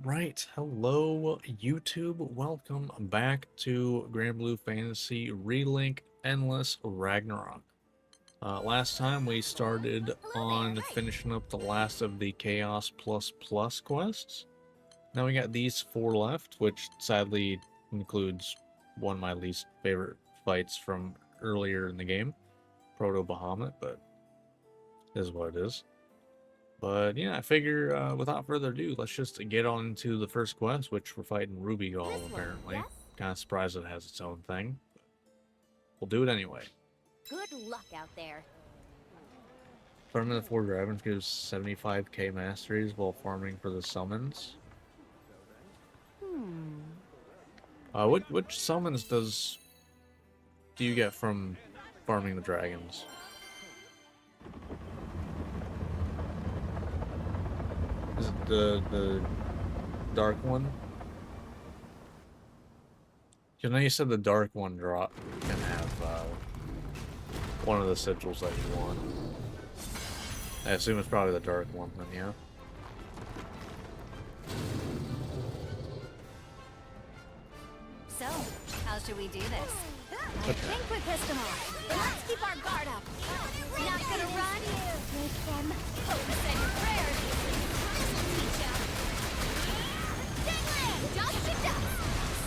Alright, hello YouTube, welcome back to Granblue Fantasy Relink Endless Ragnarok. Last time we started on finishing up the last of the Chaos Plus Plus quests. Now we got these 4 left, which sadly includes one of my least favorite fights from earlier in the game, Proto-Bahamut, but it is what it is. But yeah, I figure without further ado, let's just get on to the first quest, which we're fighting Ruby Golem apparently. Kind of surprised it has its own thing. But we'll do it anyway. Good luck out there. Farming the 4 dragons gives 75k masteries while farming for the summons. Which summons do you get from farming the dragons? Is it the dark one? You know, you said the dark one drop can have one of the sigils that you want. I assume it's probably the dark one then, yeah. So, how should we do this? I think we pissed them off. Let's keep our guard up. Not gonna run? Make them focus on your prayers. Dust to dust.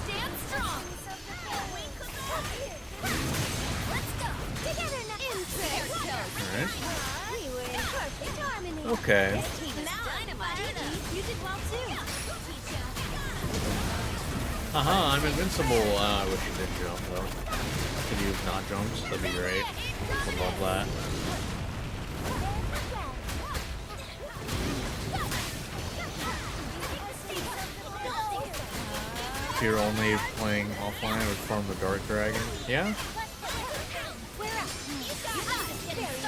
Stand strong. Let's go. Together now. Alright. We were in perfect harmony. Okay. You did well too. Haha, I'm invincible. I wish you did jump though. Could use not jumps, that'd be great. Would love that. If you're only playing offline, I would farm the Dark Dragon. Yeah?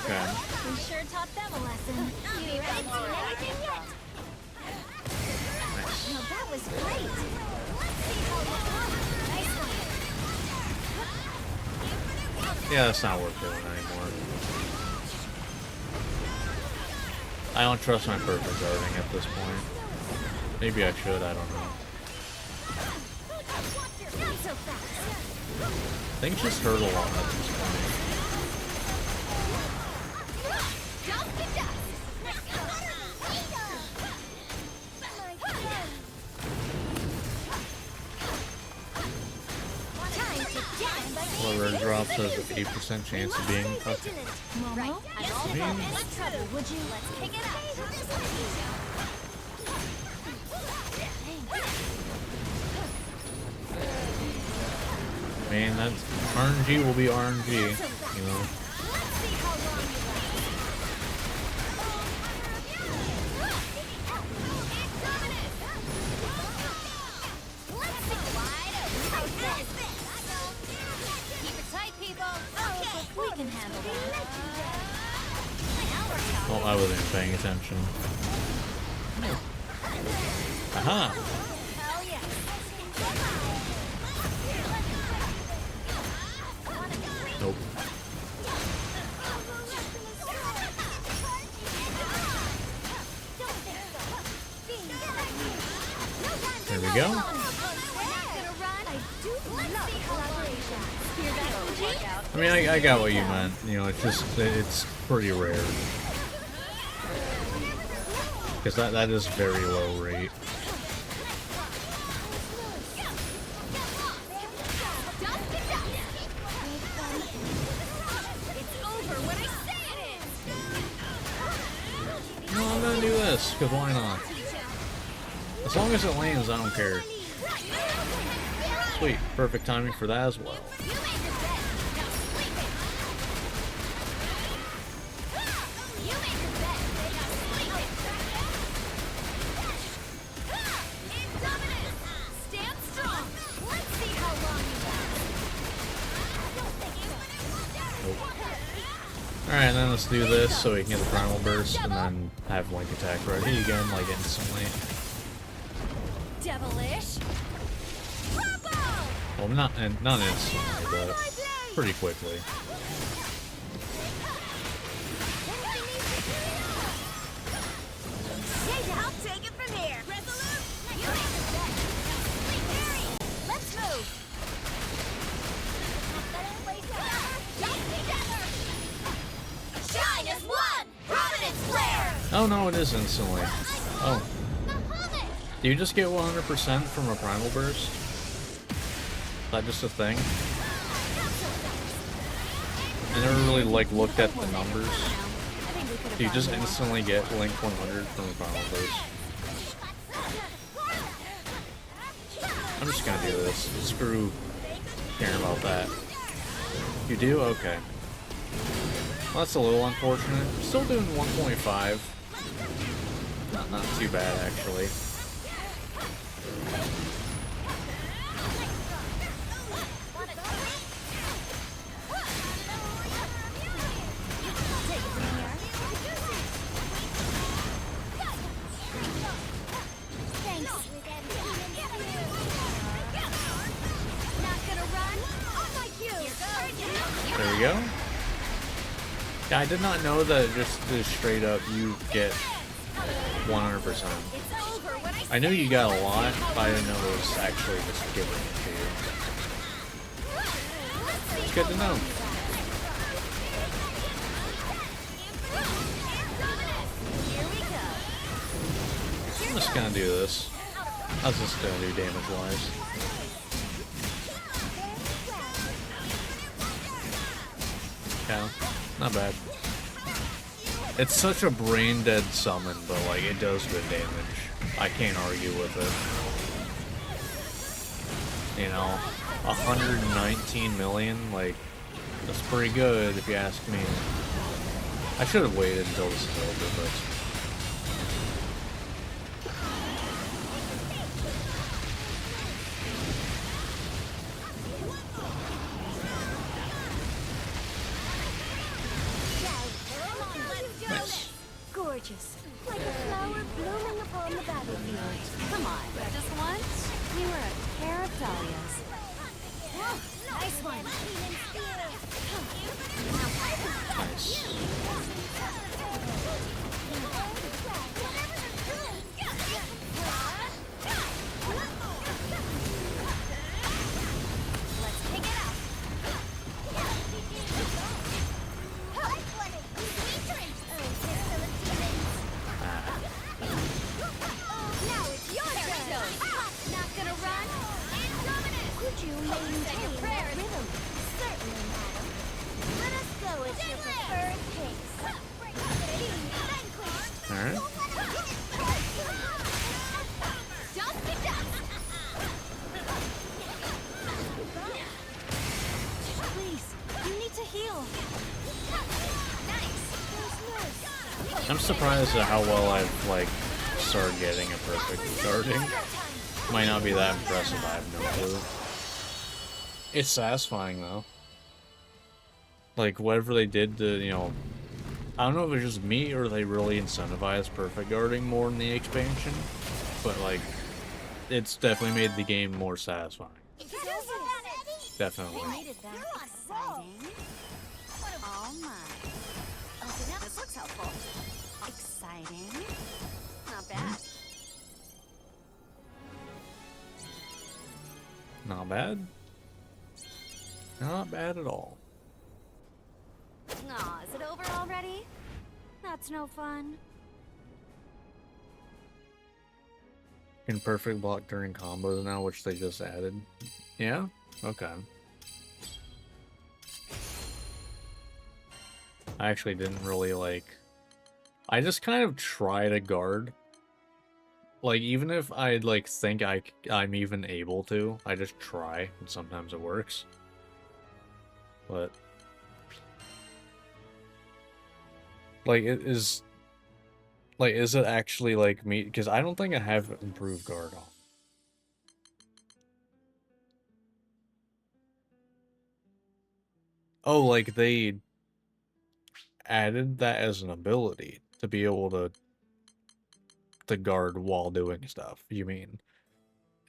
Okay. We sure taught them a lesson. You haven't seen anything yet. Nice. Now that was great. Let's see how nice one. Yeah, that's not worth doing anymore. I don't trust my perfect guarding at this point. Maybe I should, I don't know. Not so fast. Things just hurt a lot at this point. Whoever drops has an 8% chance of being okay. Right. I'm all about this trouble, would you? Let's kick it out. Man, that's RNG will be RNG, you know. We can handle that. Oh, I wasn't paying attention. Aha! Hell yeah. Nope. There we go. I mean, I got what you meant. You know, it's pretty rare. Because that is very low rate. No, I'm gonna do this, because why not? As long as it lands, I don't care. Sweet, perfect timing for that as well. Alright, then let's do this so we can get the primal burst and then have Link attack ready again, like instantly. Devilish. Well, not instantly, but pretty quickly. I'll take it from here. Resolute. Oh no, it is instantly. Oh. Do you just get 100% from a primal burst? Is that just a thing? I never really like looked at the numbers. Do you just instantly get Link 100 from a primal burst? I'm just gonna do this. Screw caring about that. You do? Okay. Well, that's a little unfortunate. Still doing 1.5. Not too bad, actually. There we go. Yeah, I did not know that just straight up you get 100%. I knew you got a lot, but I didn't know it was actually just giving it to you. It's good to know. I'm just gonna do this. I was just gonna do damage-wise. Yeah, not bad. It's such a brain-dead summon, but like it does good damage. I can't argue with it. You know, 119 million, like, that's pretty good if you ask me. I should have waited until this is over, but... Nice. Gorgeous. Like a flower blooming upon the battlefield. Come on, just once? We were a pair of dahlias. Nice one. Nice. Let's pick it up. Now it's your turn. Not gonna run. Would you maintain that rhythm? Certainly, madam. Let us go at your preferred pace. Alright. Please, you need to heal. I'm surprised at how well I've, like, started getting a perfect guarding. Might not be that impressive, I have no clue. It's satisfying, though. Like, whatever they did to, you know... I don't know if it's just me or they really incentivized perfect guarding more in the expansion. But, like, it's definitely made the game more satisfying. Definitely. All mine. Okay, now this looks helpful. Exciting. Not bad. Not bad. Not bad at all. Aw, is it over already? That's no fun. Can perfect block during combos now, which they just added. Yeah? Okay. I actually didn't really, like... I just kind of try to guard. Like, even if I, like, think I'm even able to, I just try, and sometimes it works. But... like, is it actually, like, me? Because I don't think I have improved guard on. Oh, like, they added that as an ability to be able to guard while doing stuff, you mean?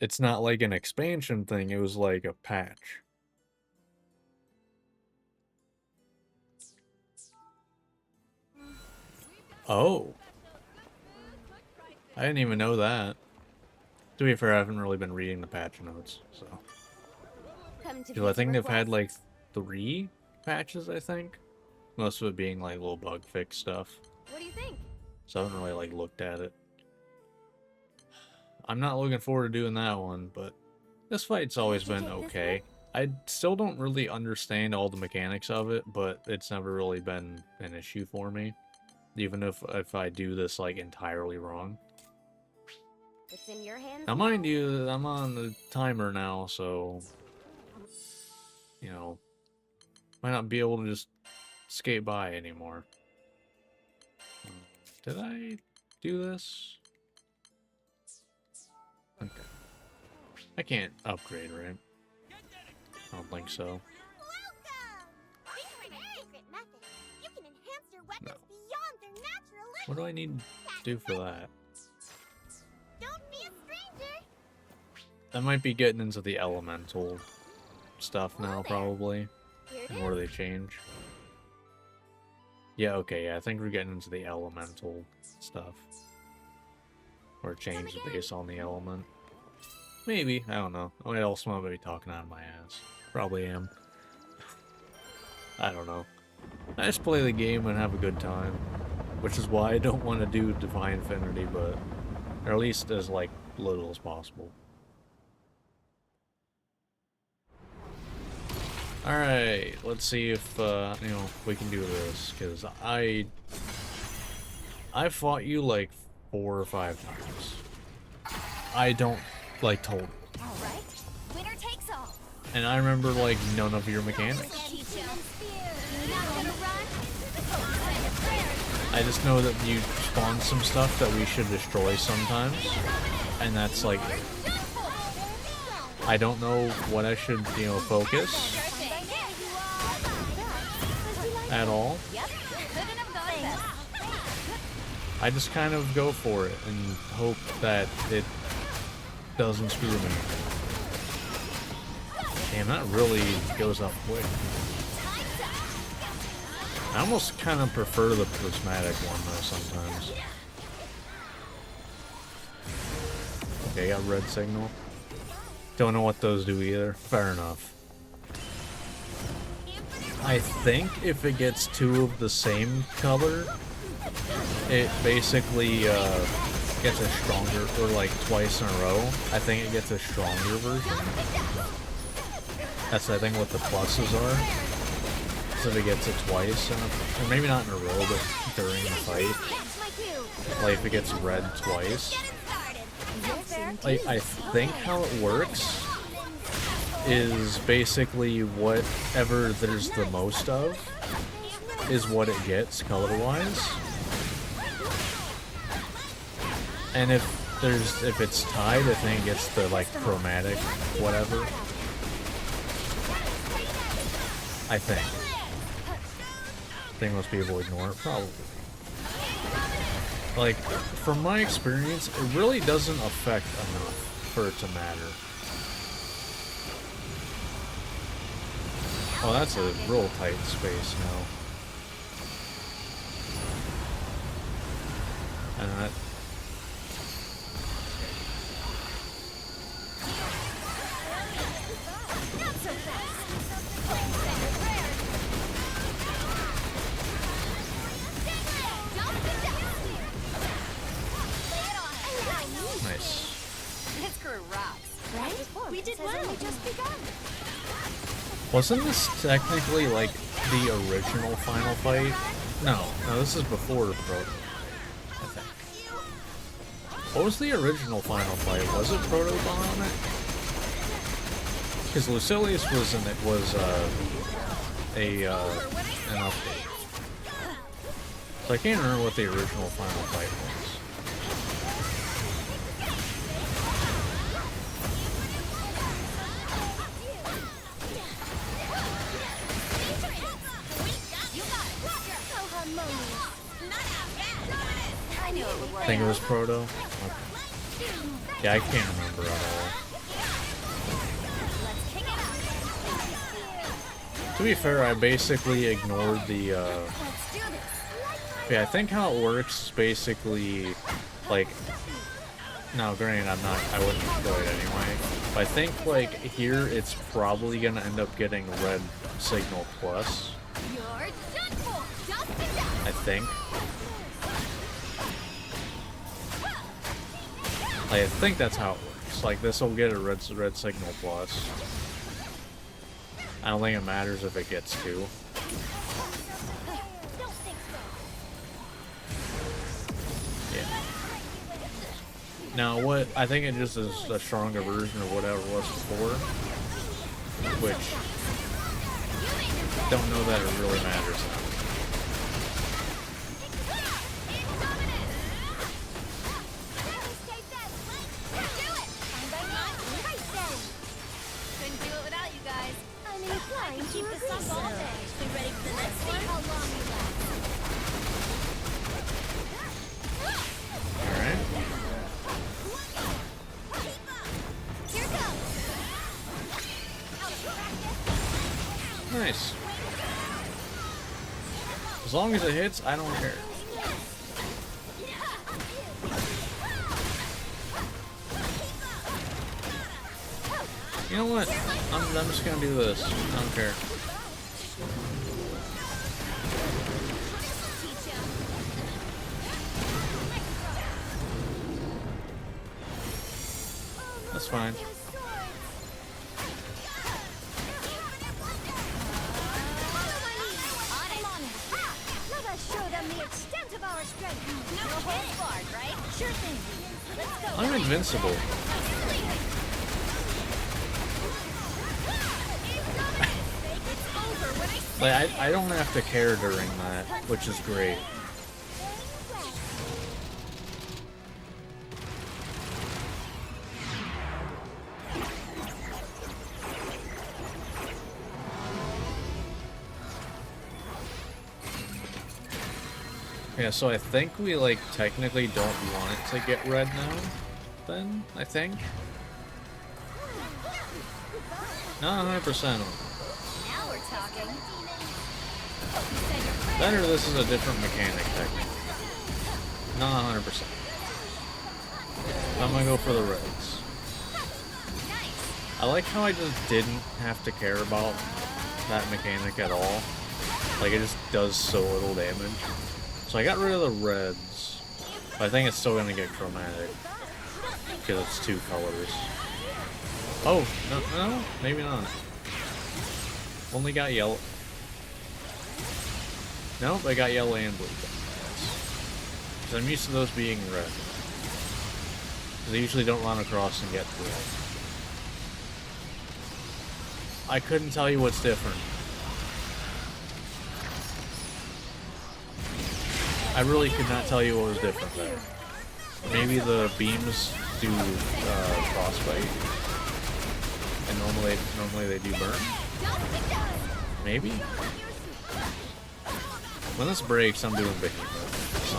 It's not like an expansion thing, it was like a patch. Oh. I didn't even know that. To be fair, I haven't really been reading the patch notes, so. Because I think they've had like 3 patches, I think. Most of it being like little bug fix stuff. What do you think? so I haven't really like looked at it. I'm not looking forward to doing that one, but this fight's always been okay. I still don't really understand all the mechanics of it, but it's never really been an issue for me, even if I do this like entirely wrong. It's in your hands Now, mind you, I'm on the timer now, so you know, might not be able to just skate by anymore. Did I do this? Okay. I can't upgrade, right? I don't think so. No. What do I need to do for that? That might be getting into the elemental stuff now, probably. And where they change. Yeah, okay, yeah, I think we're getting into the elemental stuff. Or change based on the element. Maybe, I don't know. I also might be talking out of my ass. Probably am. I don't know. I just play the game and have a good time. Which is why I don't want to do Divine Infinity, but... Or at least as, like, little as possible. Alright, let's see if, you know, we can do this, because I fought you, like, 4 or 5 times. I don't, like, total. Alright, winner takes all. And I remember, like, none of your mechanics. I just know that you spawn some stuff that we should destroy sometimes, and that's, like, I don't know what I should, you know, focus at all. I just kind of go for it and hope that it doesn't screw me. Damn, that really goes up quick. I almost kind of prefer the prismatic one though sometimes. Okay, got red signal. Don't know what those do either. Fair enough. I think if it gets 2 of the same color, it basically gets a stronger, or like twice in a row. I think it gets a stronger version. That's I think what the pluses are. So if it gets it twice, or maybe not in a row, but during the fight. Like if it gets red twice. Like I think how it works is basically whatever there's the most of is what it gets color-wise. And if it's tied, I think it gets the like chromatic whatever. I think most people ignore it, probably. Like, from my experience, it really doesn't affect enough for it to matter. Oh, that's a real tight space now. And that... Nice. This crew rocks, right? We did well. We just begun. Wasn't this technically like the original Final Fight? No, this is before the Proto, I think. What was the original Final Fight? Was it Proto-Bionic? Because Lucilius was an update. So I can't remember what the original Final Fight was. I think it was Proto. Okay. Yeah, I can't remember at all. To be fair, I basically ignored the, yeah, I think how it works is basically, like, no, granted, I wouldn't enjoy it anyway, but I think, like, here, it's probably gonna end up getting red signal plus. I think. I think that's how it works. Like, this will get a red signal plus. I don't think it matters if it gets 2. Yeah. Now, what I think it just is a stronger version of whatever it was before, which don't know that it really matters now. Keep this up all day. Be ready for the next one. How long you last? Alright. Here goes. Nice. As long as it hits, I don't care. You know what? I'm just gonna do this. I don't care. That's fine. Let us show them the extent of our strength. No holds barred, right? Sure thing. Let's go. I'm invincible. Like, I don't have to care during that, which is great. Yeah, so I think we, like, technically don't want it to get red now, then, I think. Not 100%. Now we're talking. That or this is a different mechanic, technically. Not 100%. I'm gonna go for the reds. I like how I just didn't have to care about that mechanic at all. Like, it just does so little damage. So I got rid of the reds, but I think it's still gonna get chromatic because it's 2 colors. Oh, no, maybe not. Only got yellow. Nope, I got yellow and blue. Because I'm used to those being red. Because they usually don't run across and get through. I couldn't tell you what's different. I really could not tell you what was different there. Maybe the beams do frostbite, and normally they do burn. Maybe. When this breaks, I'm doing behemoth. So.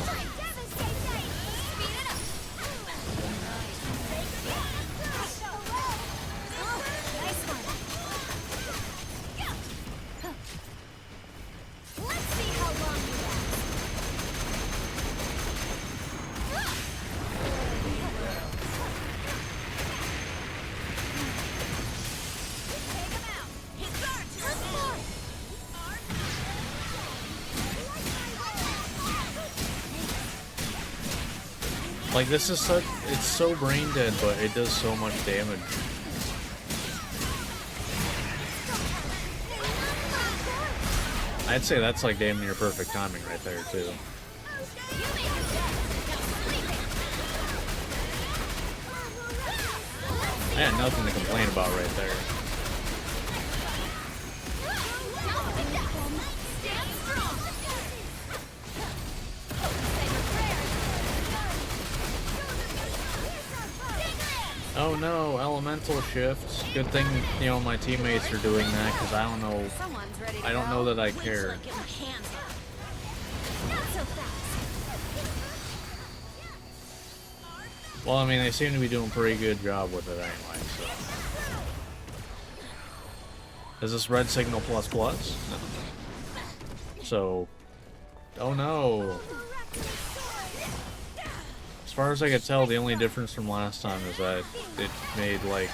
Like, this is such, it's so brain dead, but it does so much damage. I'd say that's like damn near perfect timing right there, too. I had nothing to complain about right there. Oh no, elemental shifts. Good thing, you know, my teammates are doing that, because I don't know that I care. Well, I mean, they seem to be doing a pretty good job with it anyway, so. Is this red signal plus plus? No. So, oh no. As far as I could tell, the only difference from last time is that it made like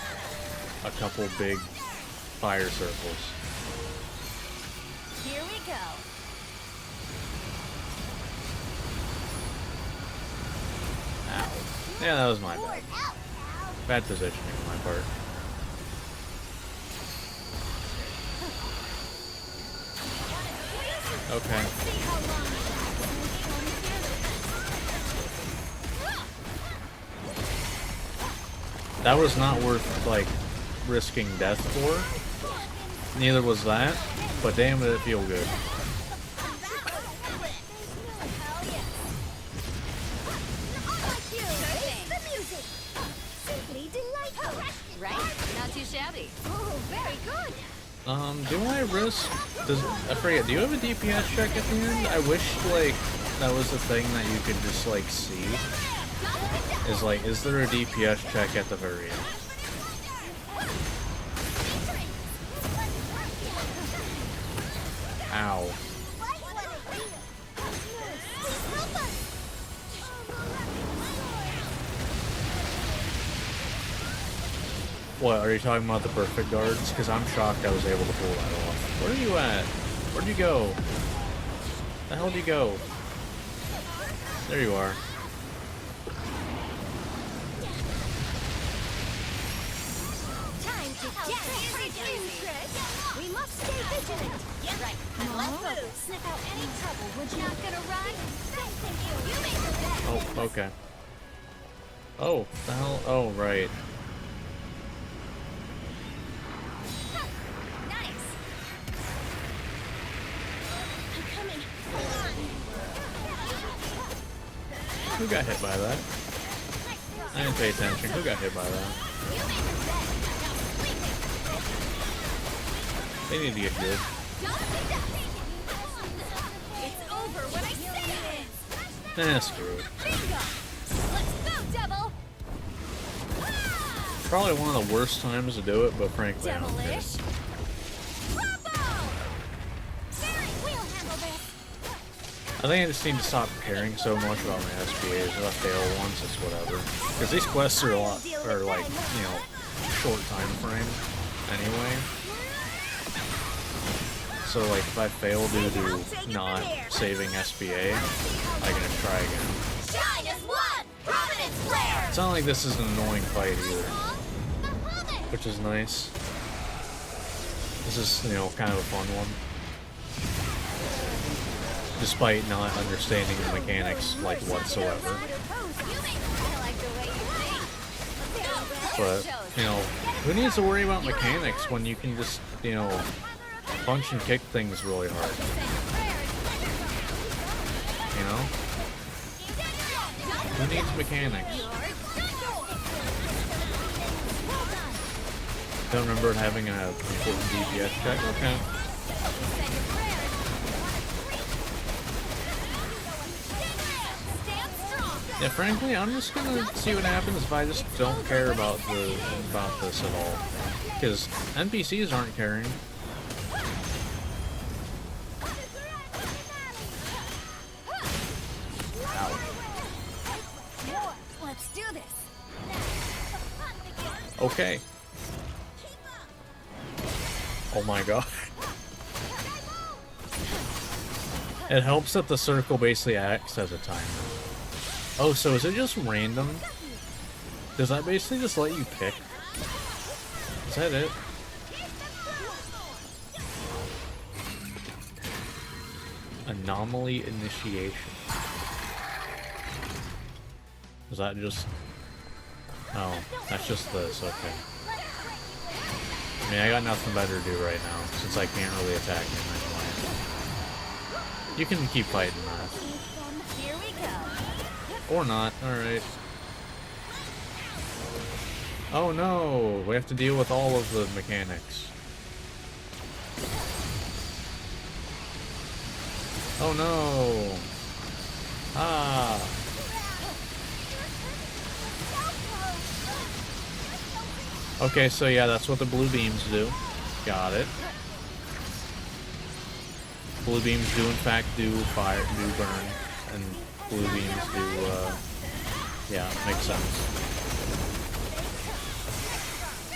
a couple big fire circles. Here we go. Ow. Yeah, that was my bad. Bad positioning on my part. Okay. That was not worth, like, risking death for. Neither was that, but damn did it feel good. Right? Not too shabby. Oh, very good. Do I risk? I forget. Do you have a DPS check at the end? I wish, like, that was the thing that you could just, like, see. Is like, is there a DPS check at the very end? Ow. What, are you talking about the perfect guards? Because I'm shocked I was able to pull that off. Where are you at? Where'd you go? The hell did you go? There you are. Time to we must stay vigilant. Right. Let's move. Sniff out any trouble. Would you not gonna run? You made the bet. Oh, okay. Oh, the hell? Oh, right. Nice. I'm coming. Hold on. Who got hit by that? I didn't pay attention. Who got hit by that? You made the bet. Now sleep it. They need to get good. It's over when I say it. Eh, screw it. Bingo. Let's go, devil. Probably one of the worst times to do it, but frankly, I don't care. Devilish. We'll handle this. I think I just need to stop caring so much about my SPAs. If I fail once, it's whatever. Because these quests are like, you know, short time frame anyway. So, like, if I fail due to not saving SPA, I can try again. Shine as one. Providence flare. It's not like this is an annoying fight either, which is nice. This is, you know, kind of a fun one. Despite not understanding the mechanics, like, whatsoever. But, you know, who needs to worry about mechanics when you can just, you know, punch and kick things really hard? You know? Who needs mechanics? Don't remember having an important DPS check? Okay. Yeah, frankly, I'm just gonna see what happens if I just don't care about this at all. Because NPCs aren't caring. Ow. Let's do this. Okay. Oh my god. It helps that the circle basically acts as a timer. Oh, so is it just random? Does that basically just let you pick? Is that it? Anomaly initiation. Is that just... Oh, that's just this, okay. I mean, I got nothing better to do right now, since I can't really attack him anyway. You can keep fighting that. Here we go. Or not, alright. Oh no, we have to deal with all of the mechanics. Oh no! Ah! Okay, so yeah, that's what the blue beams do. Got it. Blue beams do in fact do fire, do burn, and blue beams do, yeah, makes sense.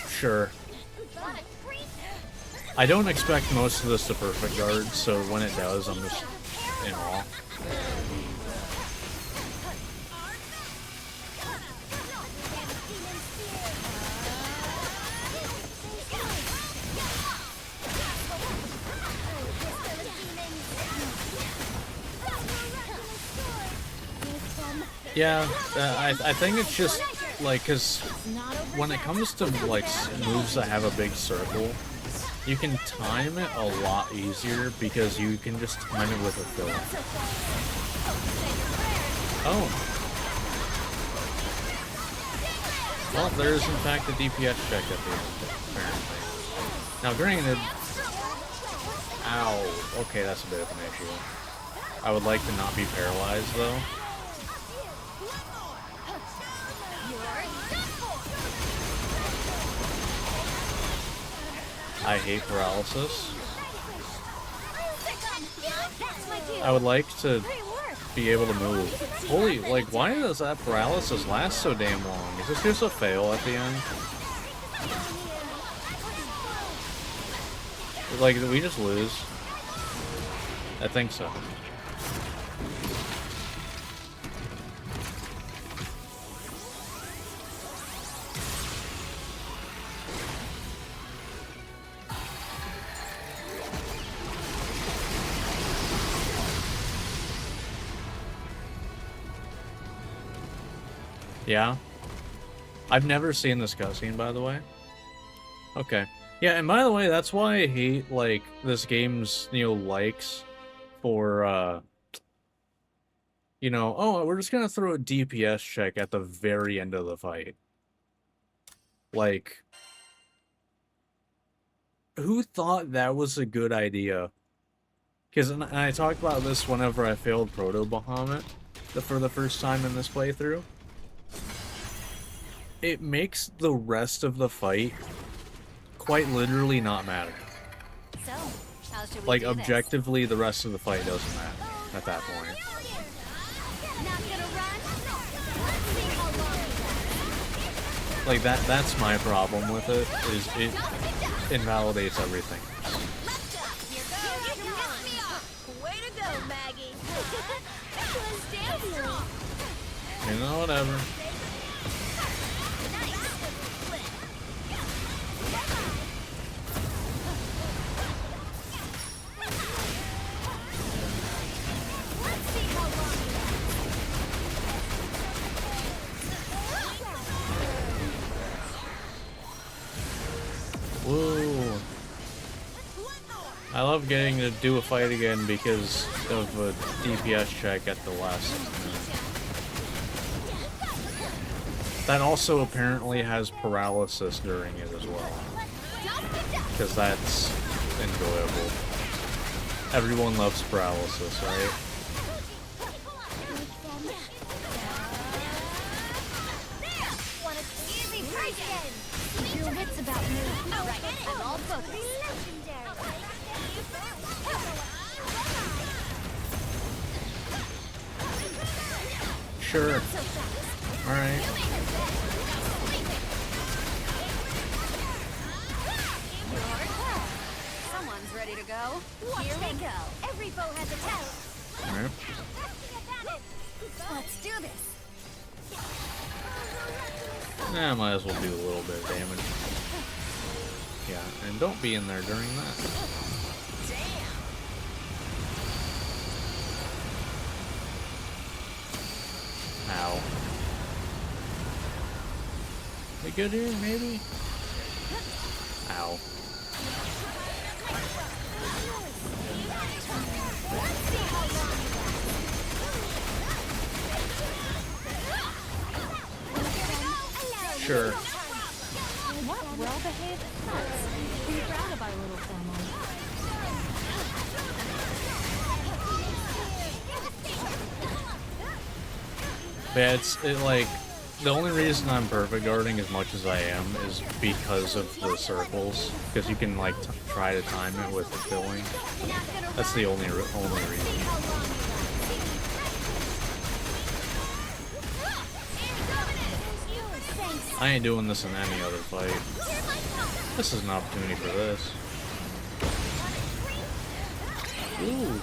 Sure. I don't expect most of this to perfect guard, so when it does, I'm just in awe. Yeah, I think it's just like, cause when it comes to like moves that have a big circle, you can time it a lot easier because you can just time it with a fill. Oh. Well, there is in fact a DPS check at the end, apparently. Now, granted, ow. Okay, that's a bit of an issue. I would like to not be paralyzed though. I hate paralysis. I would like to be able to move. Holy, like, why does that paralysis last so damn long? Is this just a fail at the end? Like, did we just lose? I think so. Yeah. I've never seen this cutscene, by the way. Okay. Yeah, and by the way, that's why I hate, like, this game's, likes for, oh, we're just gonna throw a DPS check at the very end of the fight. Like, who thought that was a good idea? Because, and I talked about this whenever I failed Proto Bahamut for the first time in this playthrough. It makes the rest of the fight quite literally not matter. So, how should we Like, do this? objectively, the rest of the fight doesn't matter at that point. Not gonna run? Let's see how long you last. Like, that's my problem with it, is it invalidates everything. Here goes. You pissed me off. Way to go, Maggie. Stay strong. You know, whatever. Woo. I love getting to do a fight again because of a DPS check at the last minute. That also apparently has paralysis during it as well. Because that's enjoyable. Everyone loves paralysis, right? Your wits about me. Right, I'm all focused. Sure. Alright. Someone's ready to go. Here we go. Every foe has a talent. Alright. Let's do this. Nah, might as well do a little bit of damage. Yeah, and don't be in there during that. Ow. We good here, maybe? Ow. Sure. What well-behaved nuts. Be proud of our little family. Yeah, like, the only reason I'm perfect guarding as much as I am is because of the circles. Because you can, like, try to time it with the filling. That's the only reason. I ain't doing this in any other fight. This is an opportunity for this. Ooh.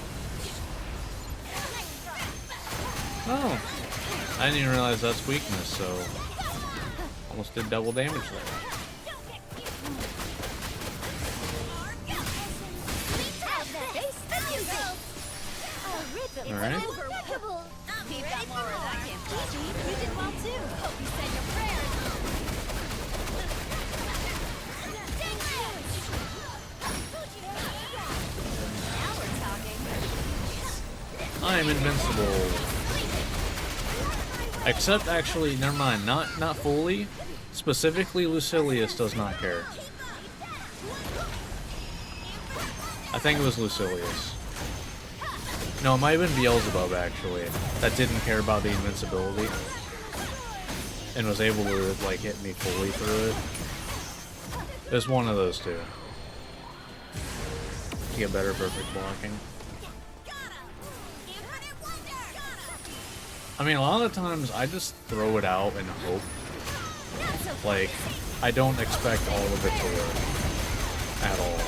Oh. I didn't even realize that's weakness, so almost did double damage there. Alright. Pete got more where that came from. You did well too. Hope you said your prayers. Now we're talking. I am invincible. Except, actually, never mind. Not fully. Specifically, Lucilius does not care. I think it was Lucilius. No, it might have been Beelzebub, actually. That didn't care about the invincibility. And was able to, like, hit me fully through it. It was one of those two. To get better perfect blocking. I mean, a lot of the times, I just throw it out and hope. Like, I don't expect all of it to work. At all.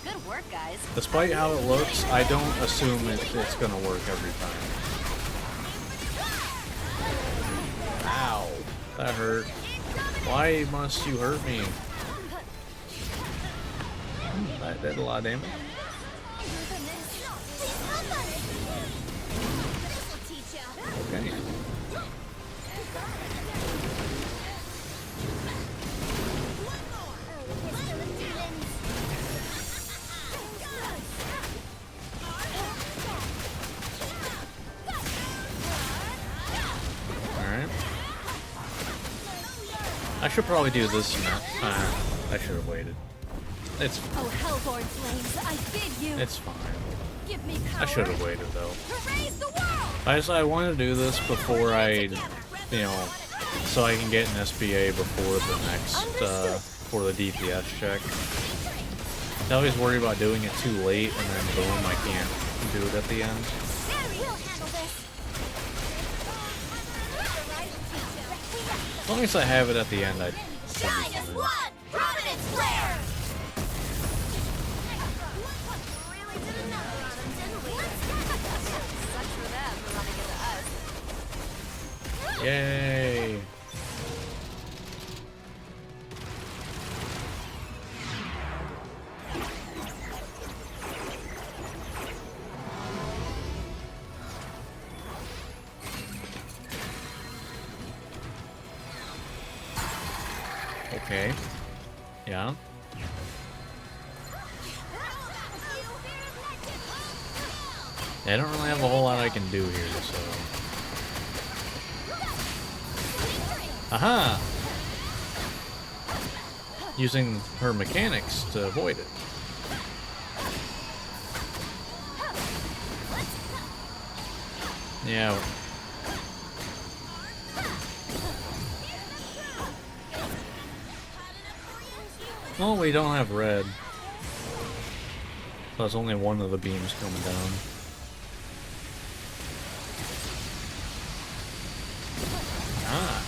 Good work, guys. Despite how it looks, I don't assume it's gonna work every time. Ow. That hurt. Why must you hurt me? That did a lot of damage. Okay. Alright. I should probably do this now. I should have waited. It's Oh, Hellborn flames, I bid you. it's fine. Give me power. I should have waited though. To raise the world. I wanted to do this before I, so I can get an SBA before the next, for the DPS check. I always worry about doing it too late and then boom, I can't do it at the end. As long as I have it at the end, I should be fine. Providence flare. Yay! Okay. Yeah. I don't really have a whole lot I can do here, so... Aha! Using her mechanics to avoid it. Yeah. Well, we don't have red. So it's only one of the beams coming down. Ah.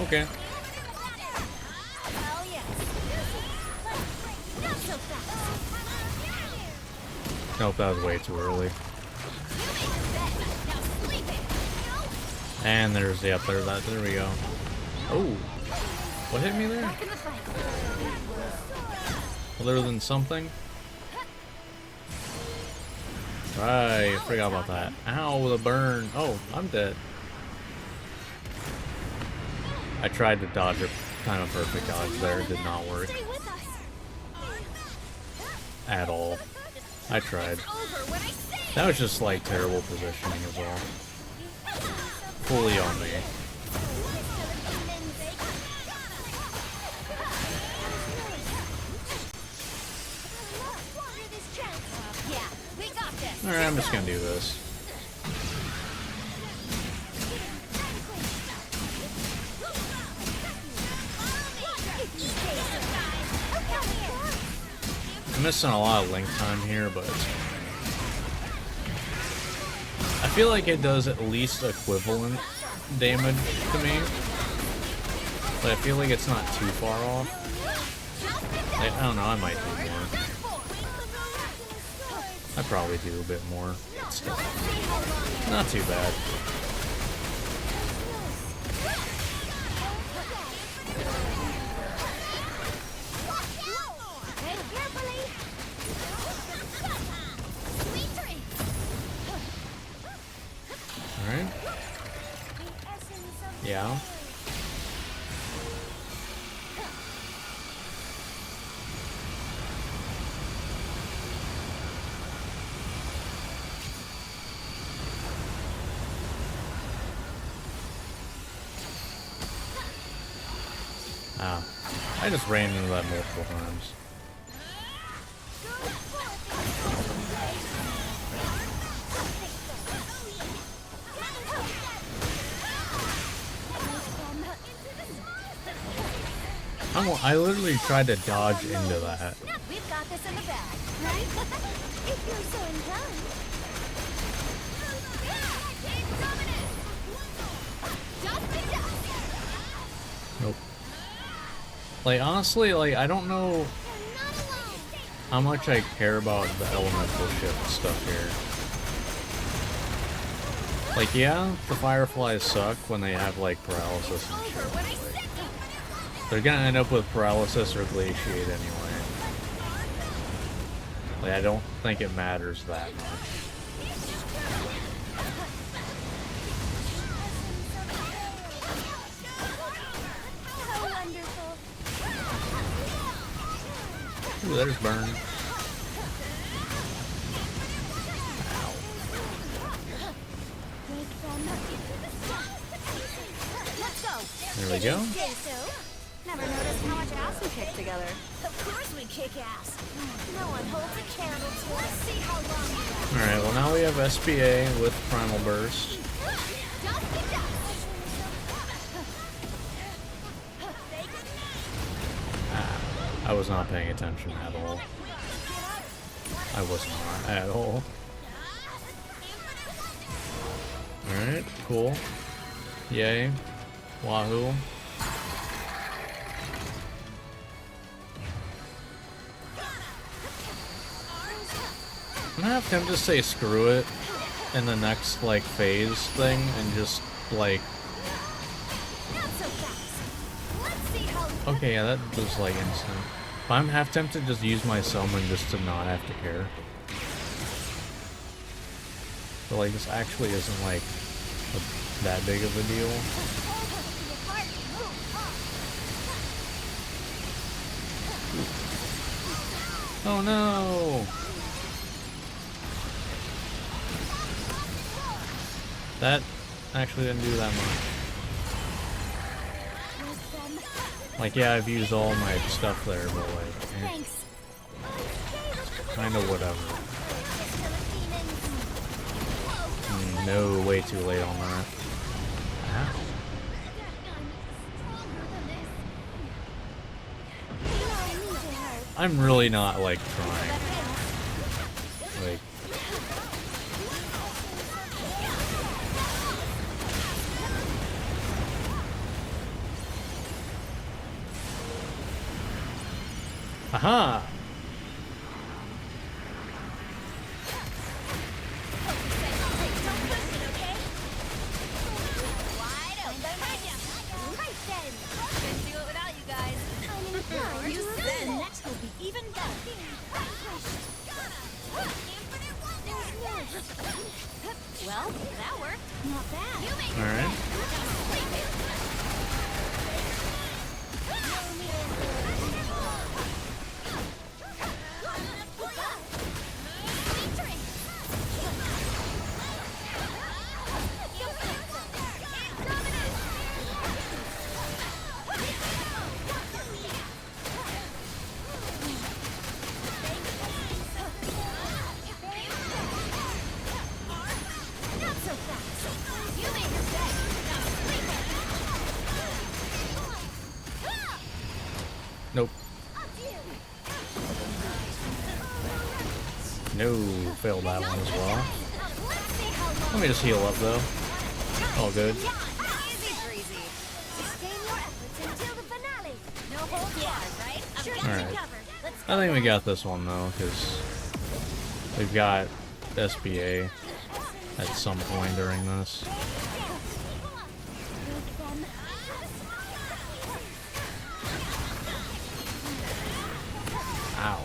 Okay. Nope, that was way too early. And there's, yep, there we go. Oh, what hit me there? Other than something? Right, I forgot about that. Ow, the burn. Oh, I'm dead. I tried to dodge a kind of perfect dodge there, it did not work. At all. I tried. That was just like terrible positioning as well. Fully on me. Alright, I'm just gonna do this. I'm missing a lot of link time here, but I feel like it does at least equivalent damage to me. But I feel like it's not too far off. I don't know, I might do more. I probably do a bit more. Still, not too bad. Alright. Yeah. Ah. I just ran into that multiple times. I literally tried to dodge into that. We've got this in the bag, right? If you're so inclined. Nope. Like, honestly, like, I don't know how much I care about the elemental shift stuff here. Like, yeah, the fireflies suck when they have, like, paralysis and shit. They're gonna end up with paralysis or glaciate anyway. Like, I don't think it matters that much. Ooh, there's burn. Ow. There we go. Never noticed how much ass we kick together. Of course we kick ass. No one holds a candle to us. See how long we last. Alright, well now we have SPA with Primal Burst. Ah, I was not paying attention at all. I was not at all. Alright, cool. Yay. Wahoo. I'm gonna have him just say screw it in the next, like, phase thing and just, like... Okay, yeah, that was, like, instant. But I'm half tempted to just use my summon just to not have to care. But, like, this actually isn't, like, that big of a deal. Oh no! That actually didn't do that much. Like, yeah, I've used all my stuff there, but like, kind of whatever. No, way too late on that. Ah. I'm really not, like, trying. Like... Aha! Well, that worked. Not bad. Alright. Nope. No, failed that one as well. Let me just heal up though. All good. Alright. I think we got this one though, because We've got SBA at some point during this. Ow.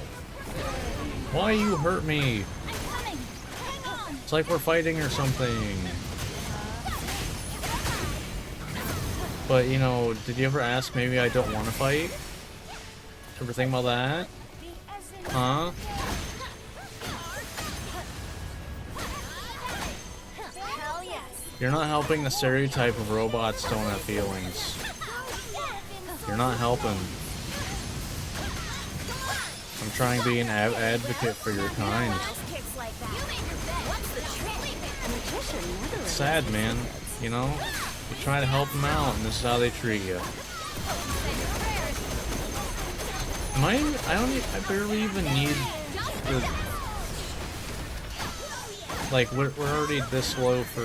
Why you hurt me? It's like we're fighting or something. But, you know, did you ever ask maybe I don't want to fight? Ever think about that? Huh? You're not helping the stereotype of robots don't have feelings. You're not helping. I'm trying to be an advocate for your kind. It's sad, man. You know? You try to help them out, and this is how they treat you. I barely even need the... Like, we're already this low for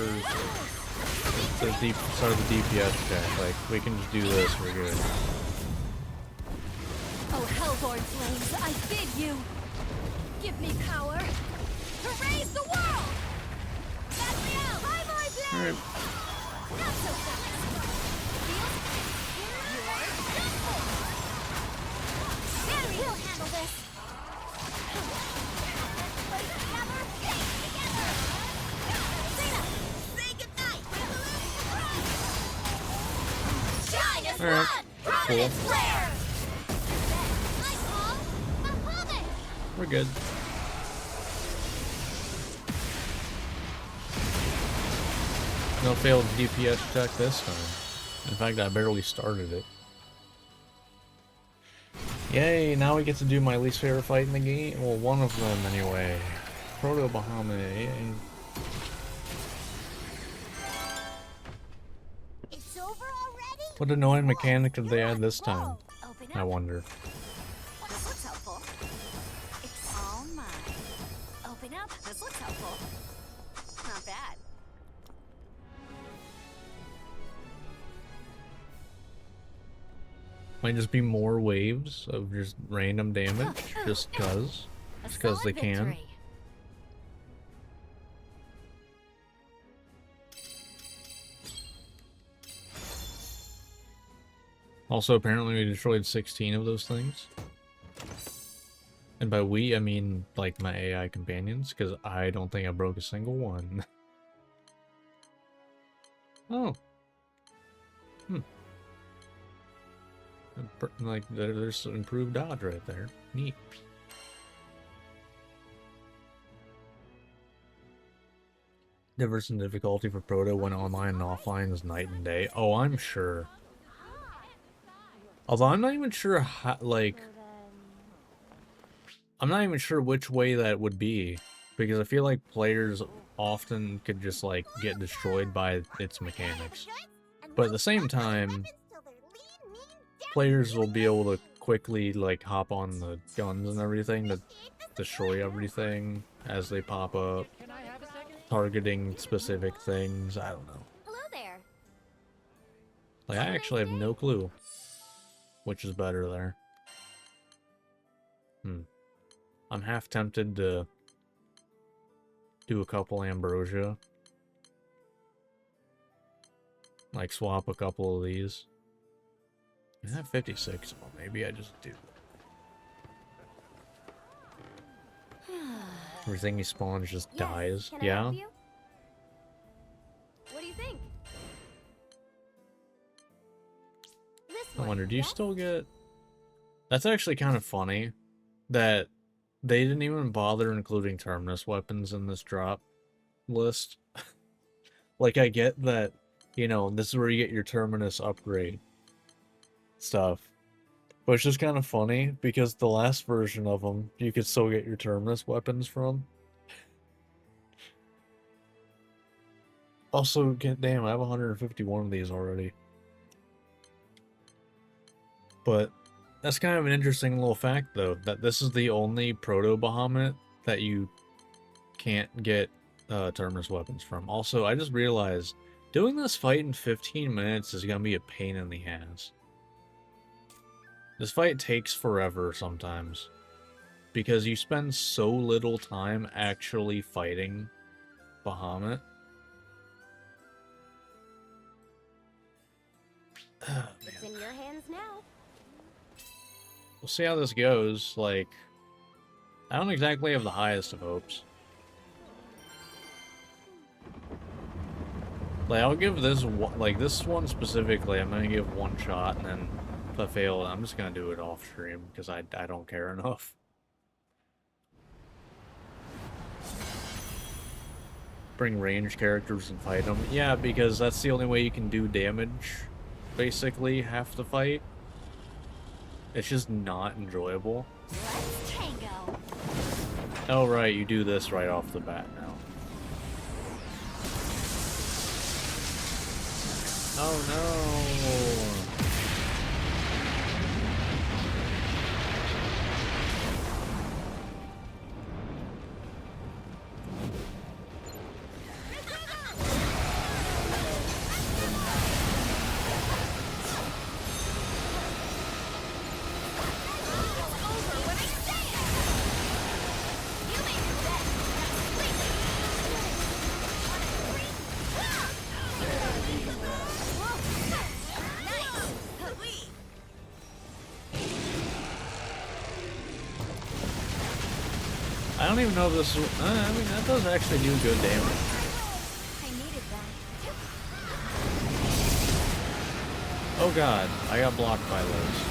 the start of the DPS check. Like, we can just do this, we're good. Oh, Hellborn flames, I bid you! Give me power to raise the world! Let me out! Bye-bye, Blade! Alright. Not so fast! Then we'll handle this! Alright, cool. We're good. No failed DPS check this time. In fact, I barely started it. Yay, now we get to do my least favorite fight in the game. Well, one of them anyway. Proto Bahamut, yay. It's over already? What annoying mechanic did they add this time? I wonder. This looks helpful. It's all mine. Open up. This looks helpful. Not bad. Might just be more waves of just random damage, just cause they can. Also, apparently we destroyed 16 of those things. And by we, I mean, like, my AI companions, because I don't think I broke a single one. Oh. Like, there's improved dodge right there. Neat. Difference in difficulty for Proto when online and offline is night and day. Oh, I'm sure. Although I'm not even sure how, like... I'm not even sure which way that would be. Because I feel like players often could just, like, get destroyed by its mechanics. But at the same time... players will be able to quickly, like, hop on the guns and everything to destroy everything as they pop up, targeting specific things. I don't know. Hello there. Like, I actually have no clue which is better there. I'm half tempted to do a couple Ambrosia. Like, swap a couple of these. I have 56, well, maybe I just do. Everything he spawns just dies. Can I Yeah? help you? What do you think? I wonder, do you still get... That's actually kind of funny that they didn't even bother including Terminus weapons in this drop list. Like, I get that, you know, this is where you get your Terminus upgrade stuff. But it's just kind of funny because the last version of them, you could still get your Terminus weapons from. Also, damn, I have 151 of these already. But that's kind of an interesting little fact, though, that this is the only Proto Bahamut that you can't get Terminus weapons from. Also, I just realized doing this fight in 15 minutes is going to be a pain in the ass. This fight takes forever sometimes because you spend so little time actually fighting Bahamut. Oh, It's in your hands now. We'll see how this goes. Like, I don't exactly have the highest of hopes. Like, I'll give this one, like, this one specifically, I'm gonna give one shot, and then if I fail, I'm just gonna do it off stream, because I don't care enough. Bring ranged characters and fight them. Yeah, because that's the only way you can do damage, basically, half the fight. It's just not enjoyable. Let's tango. Oh, right, you do this right off the bat now. Oh, no! I don't even know if this is... I mean, that does actually do good damage. I needed that. Oh god, I got blocked by those.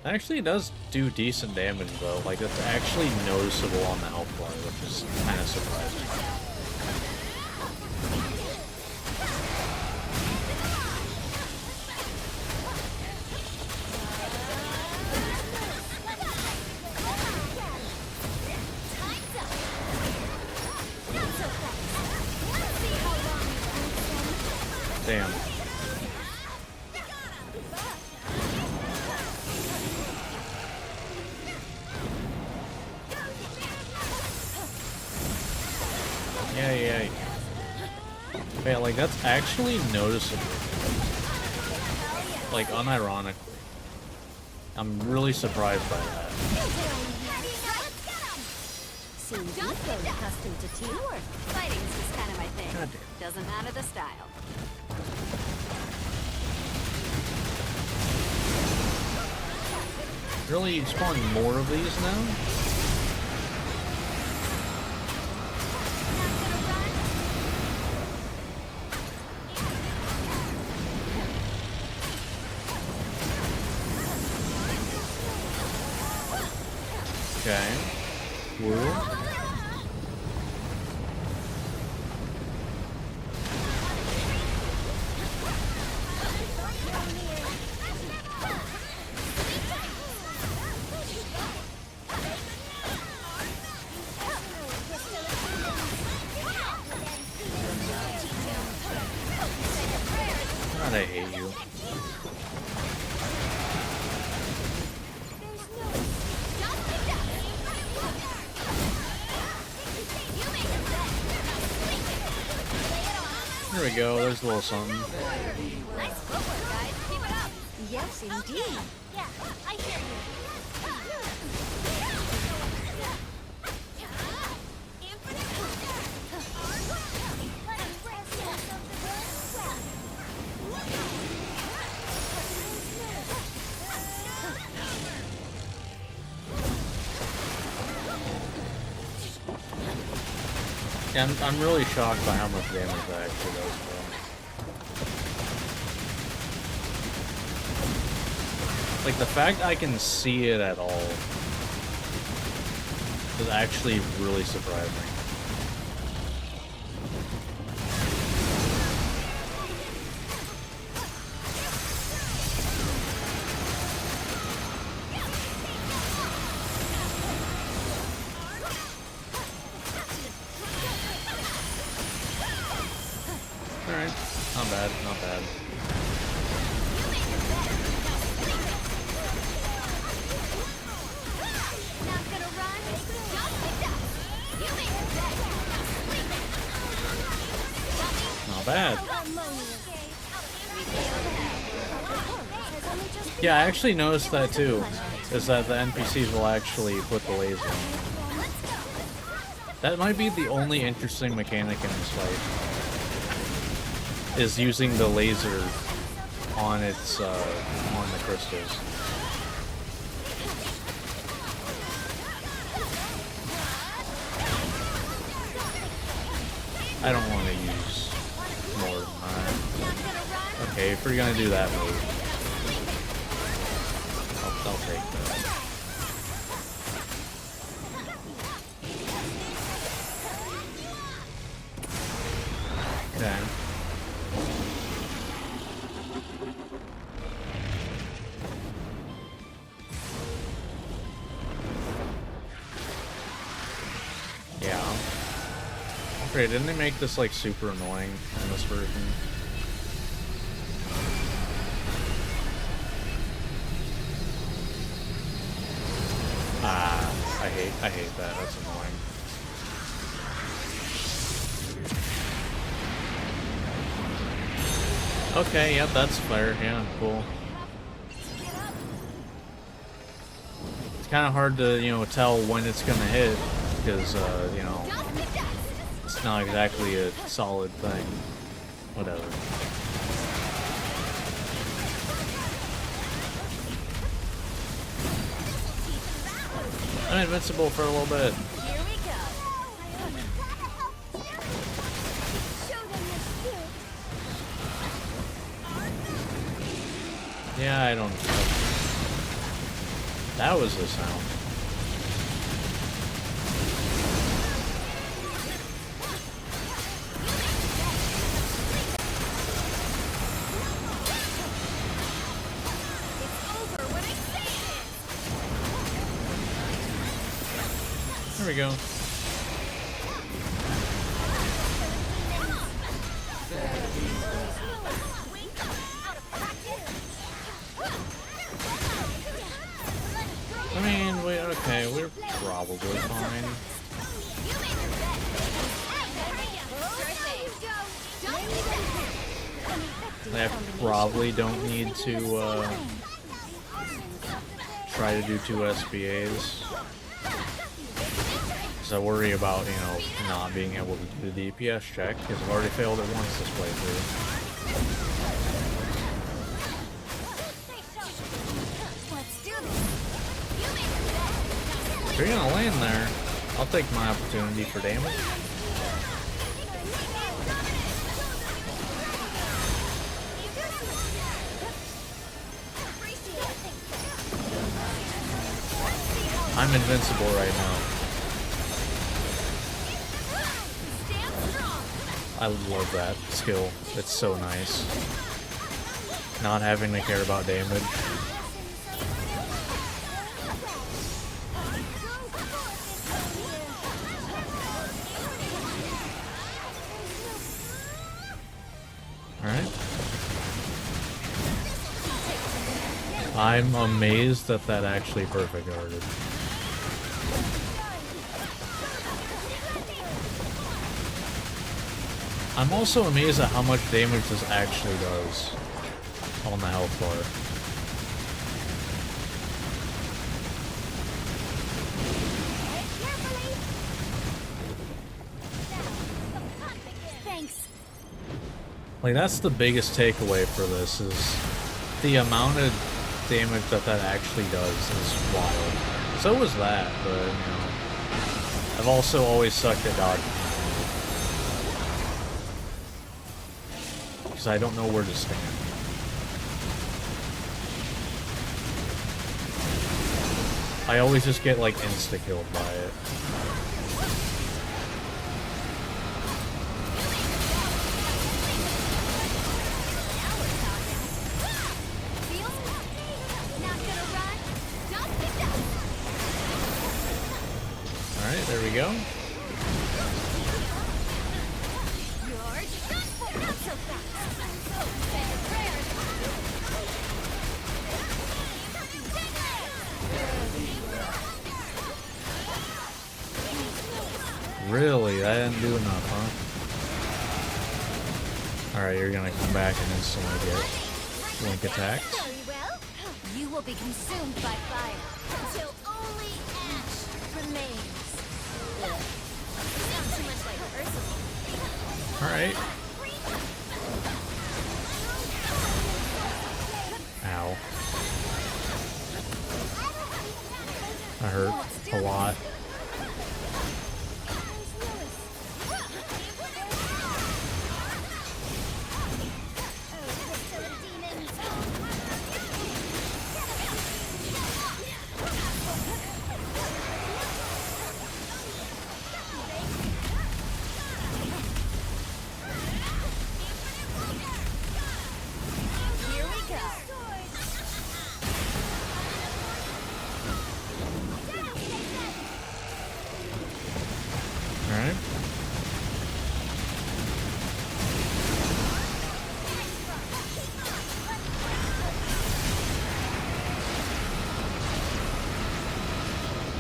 Actually, it does do decent damage, though. Like, it's actually noticeable on the health bar, which is kind of surprising. Damn. Yeah. Yeah, like, that's actually noticeable. Like, unironically. I'm really surprised by that. Seems you've grown accustomed to teamwork. Fighting's just kind of my thing. God damn. Doesn't matter the style. Really, you spawn more of these now? Okay. Woo. God, I hate you. There we go, there's a little something. Nice footwork, guys. Keep it up. Yes, indeed. Yeah, I hear Yeah, I'm really shocked by how much damage that actually does, bro. Like, the fact I can see it at all is actually really surprising. Alright, not bad, not bad. Not bad. Yeah, I actually noticed that too. Is that the NPCs will actually put the laser on. That might be the only interesting mechanic in this fight. Is using the laser on its on the crystals. I don't want to use more than that. Okay, if we're gonna do that move, I'll take that. Okay. Yeah. Okay, didn't they make this like super annoying in this version? I hate that. That's annoying. Okay, yep, that's fair. Yeah, cool. It's kind of hard to, you know, tell when it's gonna hit because, you know, it's not exactly a solid thing. Whatever. I'm invincible for a little bit. Here we go. Yeah, I don't. That was the sound. There we go. I mean, okay, we're probably fine. I probably don't need to try to do 2 SBAs. Because I worry about, you know, not being able to do the DPS check, because I've already failed it once this playthrough. If you're gonna land there, I'll take my opportunity for damage. I'm invincible right now. I love that skill. It's so nice. Not having to care about damage. Alright. I'm amazed that that actually perfect guarded. I'm also amazed at how much damage this actually does on the health bar. Thanks. Like, that's the biggest takeaway for this, is the amount of damage that that actually does is wild. So was that, but, you know, I've also always sucked at dodging. Because I don't know where to stand. I always just get, like, insta-killed by it. Alright, there we go. Really? That didn't do enough, huh? Alright, you're gonna come back and instantly get Link attacked. Very well. will be consumed by fire until only ash remains. Sounds too much like Ursula. Alright. Ow. That hurt a lot. Alright.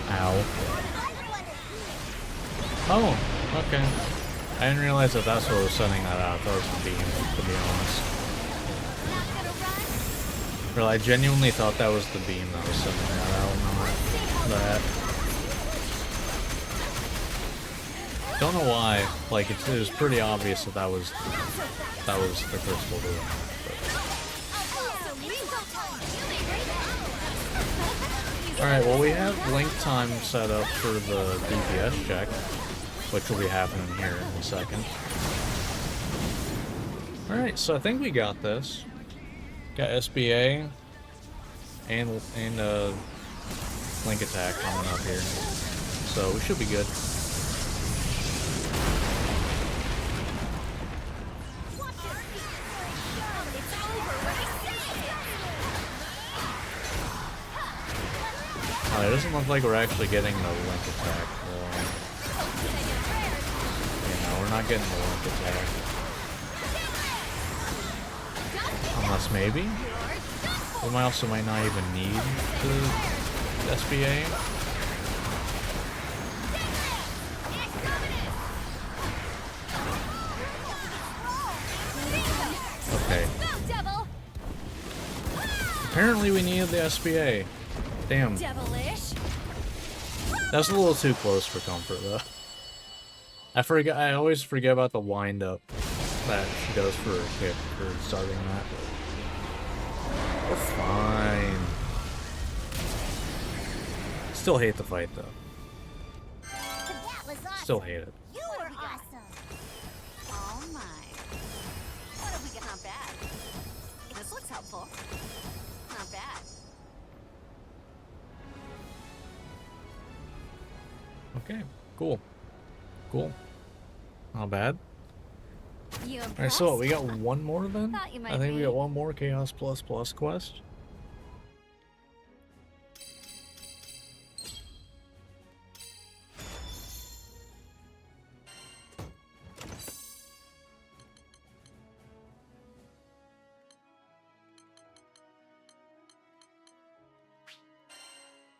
Ow. Oh, okay. I didn't realize that that's what was sending that out. That was the beam, to be honest. Well, I genuinely thought that was the beam that was sending that out, not that. Don't know why. Like, it was pretty obvious that that was the crystal doing it. Alright, well, we have link time set up for the DPS check, which will be happening here in a second. Alright, so I think we got this. Got SBA and link attack coming up here. So we should be good. It doesn't look like we're actually getting the link attack, though. Yeah, no, we're not getting the link attack. Unless maybe? We might not even need the SBA. Okay. Apparently we needed the SBA. Damn. That's a little too close for comfort, though. I always forget about the wind up that she does for her kick for starting that. We're fine. Still hate the fight, though. Still hate it. You were awesome. Oh my. What have we got? Not bad. This looks helpful. Not bad. Okay, cool. Cool. Not bad. Alright, so we got one more then? I think we got one more Chaos Plus Plus quest.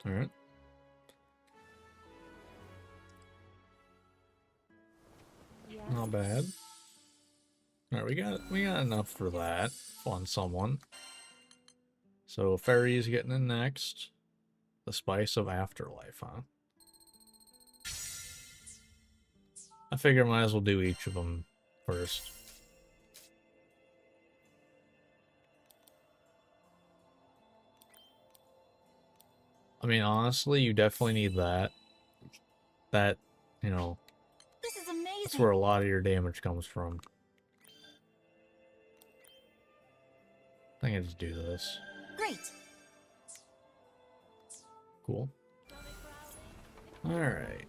Alright. Not bad. Alright, we got enough for that on someone. So Fairy's getting in next. The Spice of Afterlife, huh? I figure I might as well do each of them first. I mean, honestly, you definitely need that. That, you know, This is amazing. that's where a lot of your damage comes from. I think I just do this. Great. Cool. Alright.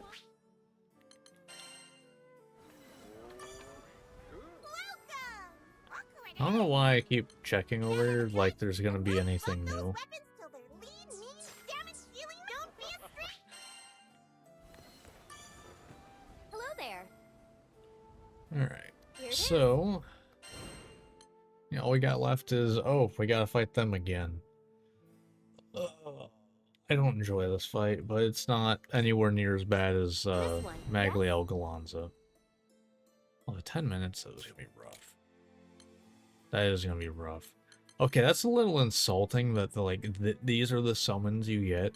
I don't know why I keep checking over here like there's gonna be anything new. Hello there. Alright. So, yeah, all we got left is, oh, we gotta fight them again. I don't enjoy this fight, but it's not anywhere near as bad as Magli El Galanza. Oh, the 10 minutes, that was gonna be rough. That is gonna be rough. Okay, that's a little insulting that these are the summons you get.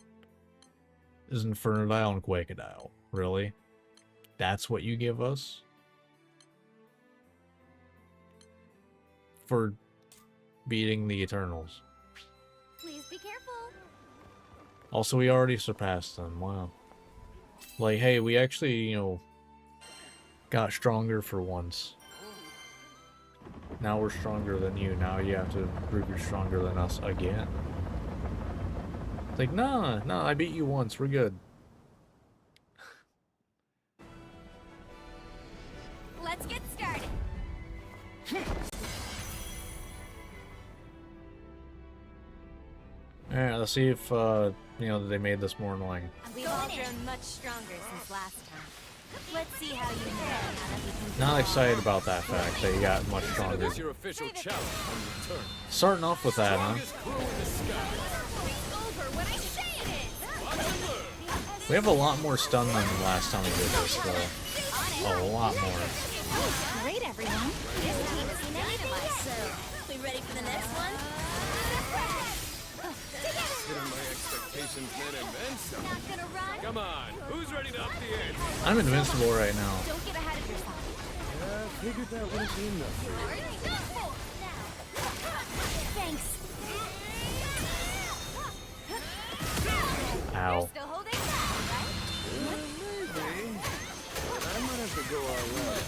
Is Infernodile and Quakedile. Really? That's what you give us? For beating the Eternals. Please be careful. Also, we already surpassed them. Wow. Like, hey, we actually, you know, got stronger for once. Now we're stronger than you. Now you have to prove you're stronger than us again. It's like, nah, I beat you once. We're good. Let's get started. Alright, let's see if, you know, they made this more annoying. We've all grown much stronger since last time. Let's see how you fare now that we can. Not excited about that fact that you got much stronger. Here's your official challenge on your turn. Starting off with that, huh? Strongest crew in the sky. It's over when I say it is. Watch and learn. We have a lot more stun than the last time we did this, though. A lot more. Great, everyone. This team is unanimous, so we ready for the next one? Hitting my expectations then and then some. Not gonna run. Come on, who's ready to up the ante? I'm invincible right now. Don't get ahead of yourself. Figured that wouldn't be enough. Thanks. Ow. You're still holding back, right? Maybe. I might have to go all out.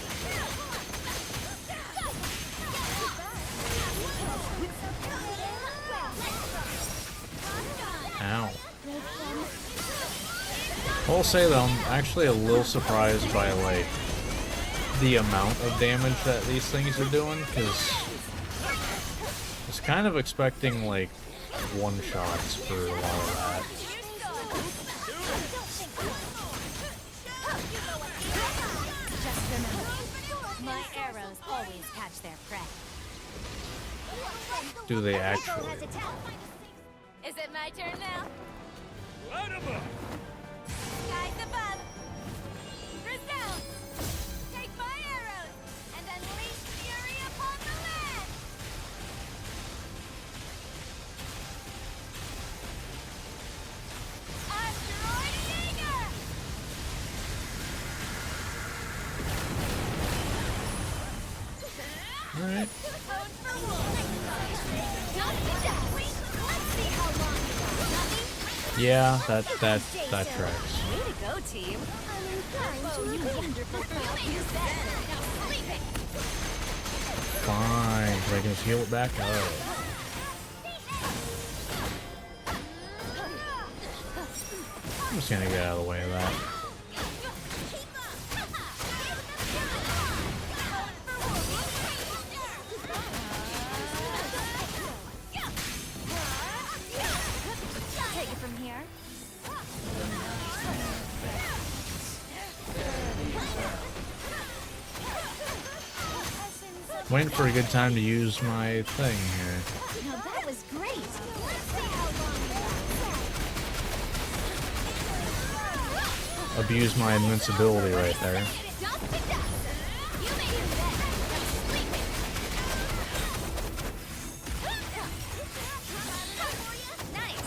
Ow. I'll say though, I'm actually a little surprised by, like, the amount of damage that these things are doing, because I was kind of expecting, like, one-shots for a lot of that. Just remember, my arrows always catch their prey. Do they actually? Is it my turn now? Light 'em up! Skies above. Resound. Take my arrows and unleash fury upon the land. Asteroid Jaeger. Alright. Code for wolf. Just be done. Let's see how long you got. Nothing? Yeah, that tracks. Way to go, team. I'm inclined to you wonderful. You made us better. Now sleep it. Fine, so I can just heal it back up. I'm just gonna get out of the way of that. Take it from here. Waiting for a good time to use my thing here. Now that was great. Let's see how long you Abuse my invincibility right there. Dust to dust. You made it better. Now sleep it. Nice.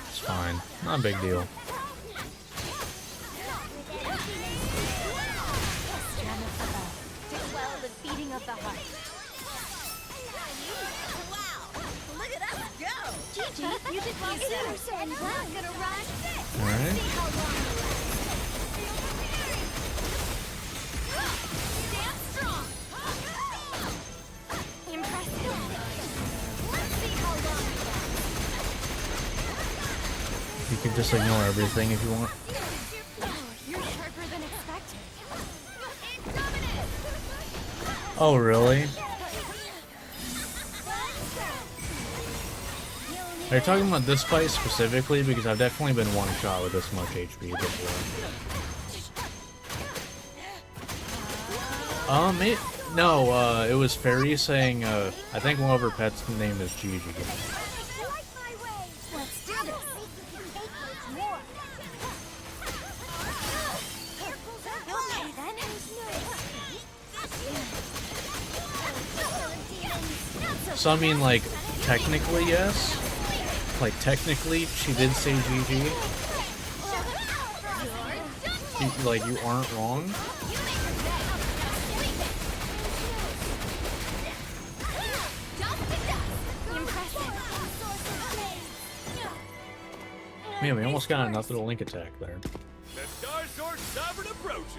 It's fine. Not a big deal. Did well the beating of the heart. Wow! Look at us go! Gigi, you did well. You're so I'm gonna run. Alright. See how long you last. Stand strong. Impressive. Let's see how long you last. You can just ignore everything if you want. You're sharper than expected. Oh, really? Are you talking about this fight specifically? Because I've definitely been one shot with this much HP before. No, it was Fairy saying, I think one of her pets' name is Gigi. Let's do So I mean, like, technically, yes. Like, technically, she did say GG. Like, you aren't wrong. Man, we almost got enough of the Link attack there. The Star Sword Sovereign approaches.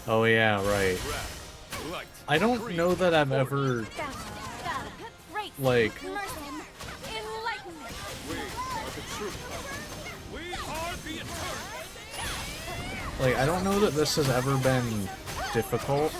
Oh yeah, right. I don't know that I've ever, like, I don't know that this has ever been difficult.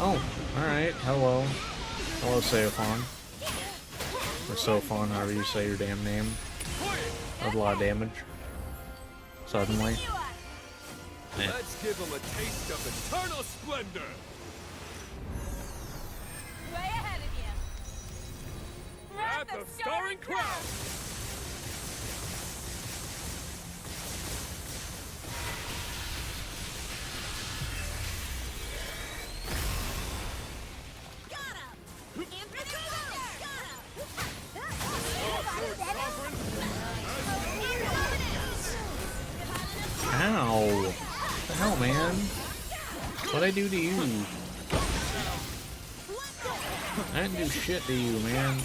Oh, alright, hello. Hello, Seophon. Or Sophon, however you say your damn name. That's a lot of damage. Suddenly. Let's give him a taste of eternal splendor. Way ahead of you. Wrath of Starring Crown. Ow! What the hell, man? What'd I do to you? I didn't do shit to you, man.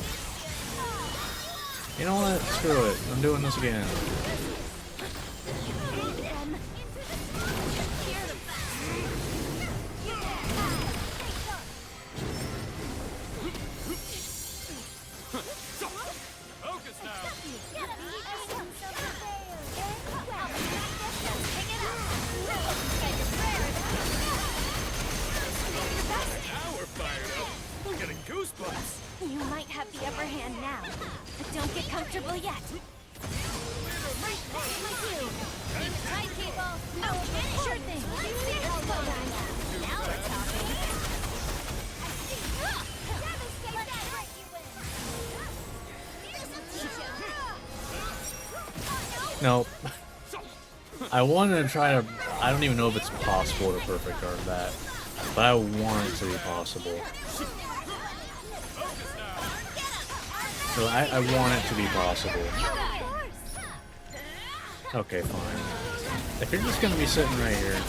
You know what? Screw it. I'm doing this again. Focus now. Now we're fired up. We're getting goosebumps. You might have the upper hand now, but don't get comfortable yet. Tight, people. Oh, sure thing. Now we're talking. Nope. I wanted to try to... I don't even know if it's possible to perfect guard that. But I want it to be possible. So I want it to be possible. Okay, fine. If you're just gonna be sitting right here...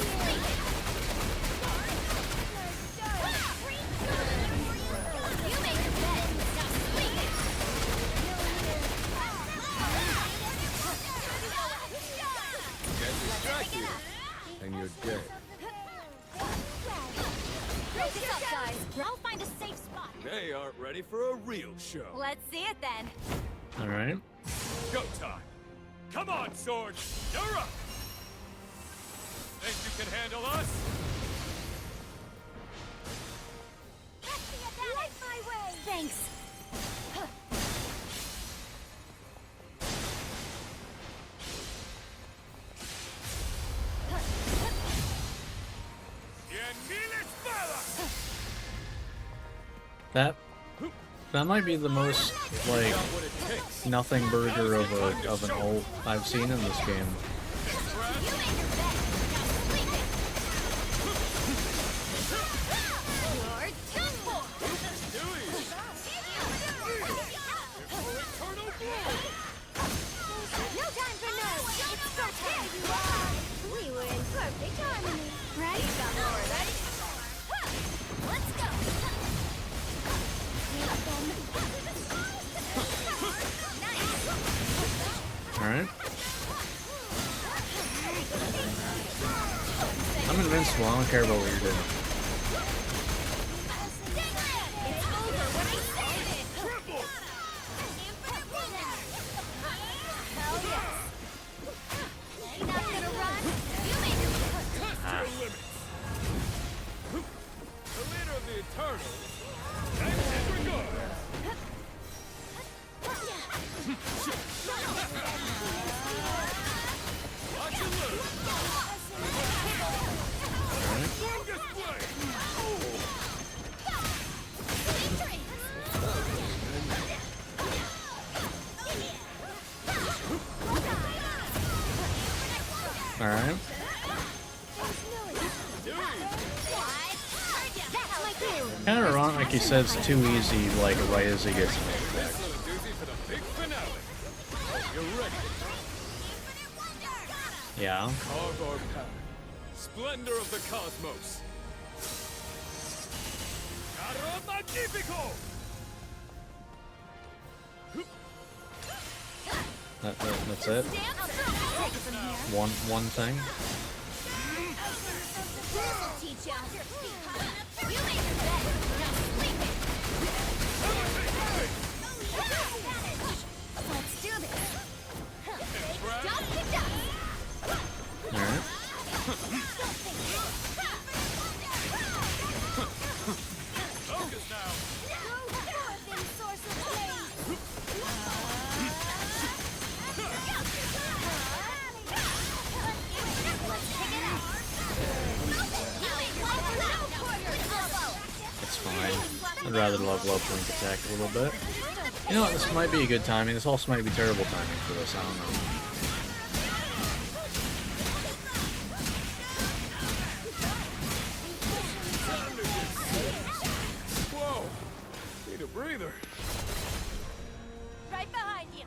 And you're dead. I'll find a safe spot. They aren't ready for a real show. Let's see it then. Alright. Go time. Come on, Sword. You're up. Think you can handle us? Light my way. Thanks. That might be the most, like, nothing burger of an ult I've seen in this game. We were in perfect harmony, right? Ready? Let's go. Alright. I'm invincible, I don't care about what you're doing. The leader of the Eternals. And his regard. Watch him loose. Alright. Focus blade. like he says too easy, like right as he gets an attack. Little doozy for the big finale. Hope you're ready. Yeah. Carve our path. Splendor of the cosmos. Caro Magnifico! That's it. One thing. Teach ya. You made your bed. Now sleep it. Let's do this. Dust to dust. All right. Focus now. Source of pain. Let's pick it up. It's fine. I'd rather level up Link attack a little bit. You know what? This might be a good timing. This also might be terrible timing for this. I don't know. Whoa! Need a breather. Right behind you.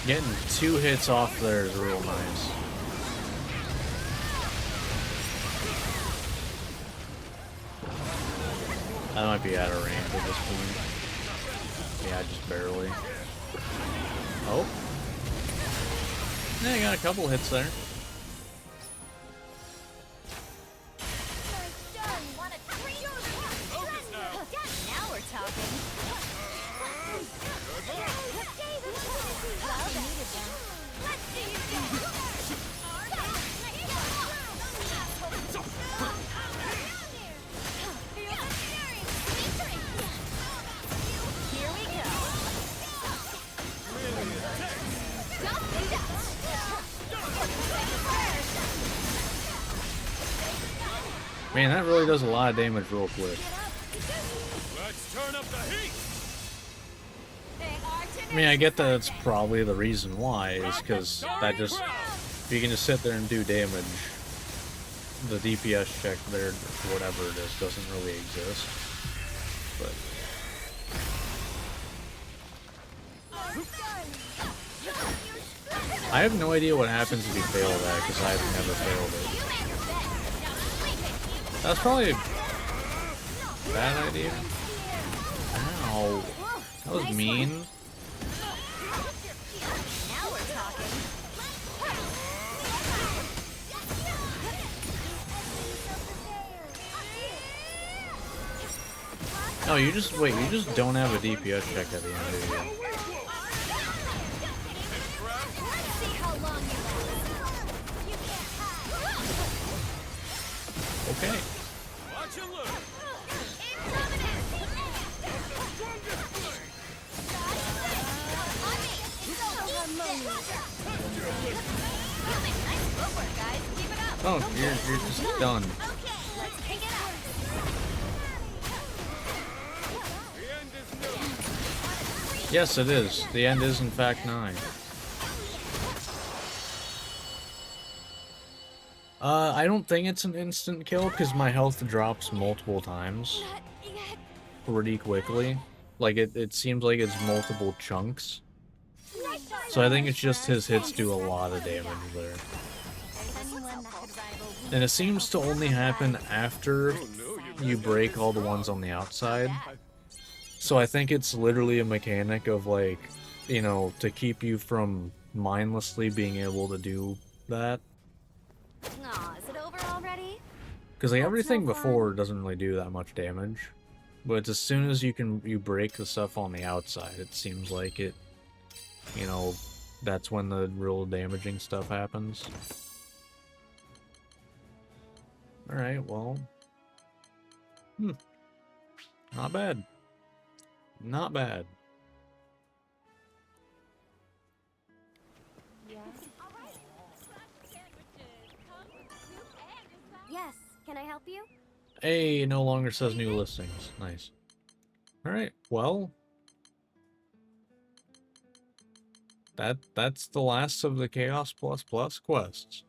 Getting 2 hits off there is real nice. I might be out of range at this point. Yeah, just barely. Oh. Yeah, I got a couple hits there. Now we're talking. Let's see you go. Here we go. Man, that really does a lot of damage real quick. Let's turn up the heat. I mean, I get that it's probably the reason why, is because that just, if you can just sit there and do damage, the DPS check there, or whatever it is, doesn't really exist. But I have no idea what happens if you fail that, because I've never failed it. That's probably a bad idea. Ow. That was mean. Now we're talking. No, you just, wait, you just don't have a DPS check at the end of the game. Let's see how long you last. You can't hide. Okay. Watch and learn. Oh, you're just done. Let's pick it up. The end is near. Yes, it is. The end is, in fact, 9. I don't think it's an instant kill, because my health drops multiple times pretty quickly. Like, it seems like it's multiple chunks. So I think it's just his hits do a lot of damage there. And it seems to only happen after you break all the ones on the outside. So I think it's literally a mechanic of, like, you know, to keep you from mindlessly being able to do that. Aw, is it over already? Because, like, everything before doesn't really do that much damage. But it's as soon as you break the stuff on the outside, it seems like it, you know, that's when the real damaging stuff happens. Alright, well. Not bad. Not bad. Yes, can I help you? Hey, no longer says new listings. Nice. Alright, well, that's the last of the Chaos Plus Plus quests.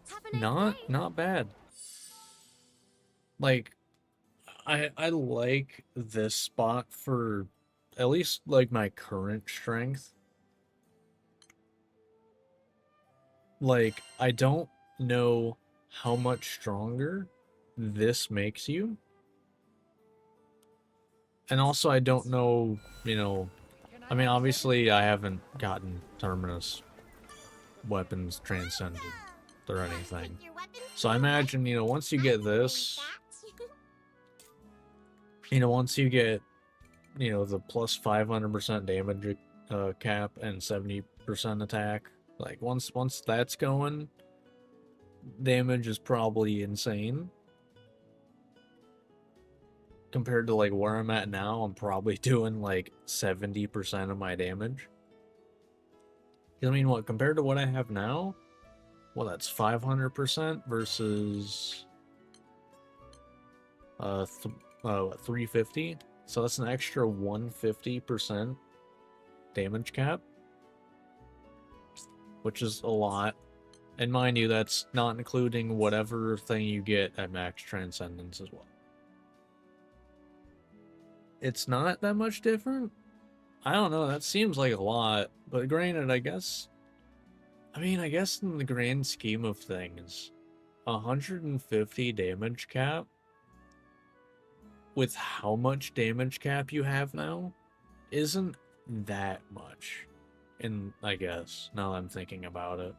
Have a nice day. Not bad. Like, I like this spot for at least like my current strength. Like, I don't know how much stronger this makes you. And also I don't know, you know, I mean obviously I haven't gotten Terminus weapons transcended or anything. So I imagine, you know, once you get this, you know, once you get, you know, the plus 500% damage cap and 70% attack, like once that's going, damage is probably insane. Compared to like where I'm at now, I'm probably doing like 70% of my damage. I mean, what, compared to what I have now? Well, that's 500% versus 350. So that's an extra 150% damage cap, which is a lot. And mind you, that's not including whatever thing you get at max transcendence as well. It's not that much different. I don't know, that seems like a lot, but granted, I guess in the grand scheme of things, 150 damage cap with how much damage cap you have now isn't that much. And I guess, now that I'm thinking about it.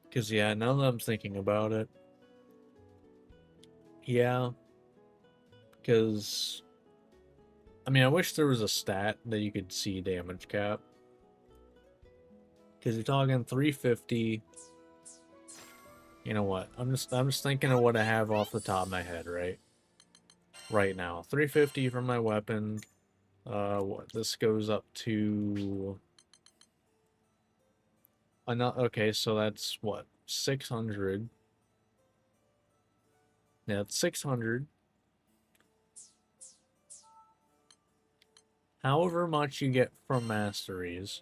Because, yeah, now that I'm thinking about it, yeah, because, I mean, I wish there was a stat that you could see damage cap. Because you're talking 350. You know what? I'm just thinking of what I have off the top of my head, right? Right now. 350 for my weapon. What this goes up to okay, so that's what? 600. Yeah, it's 600. However much you get from masteries,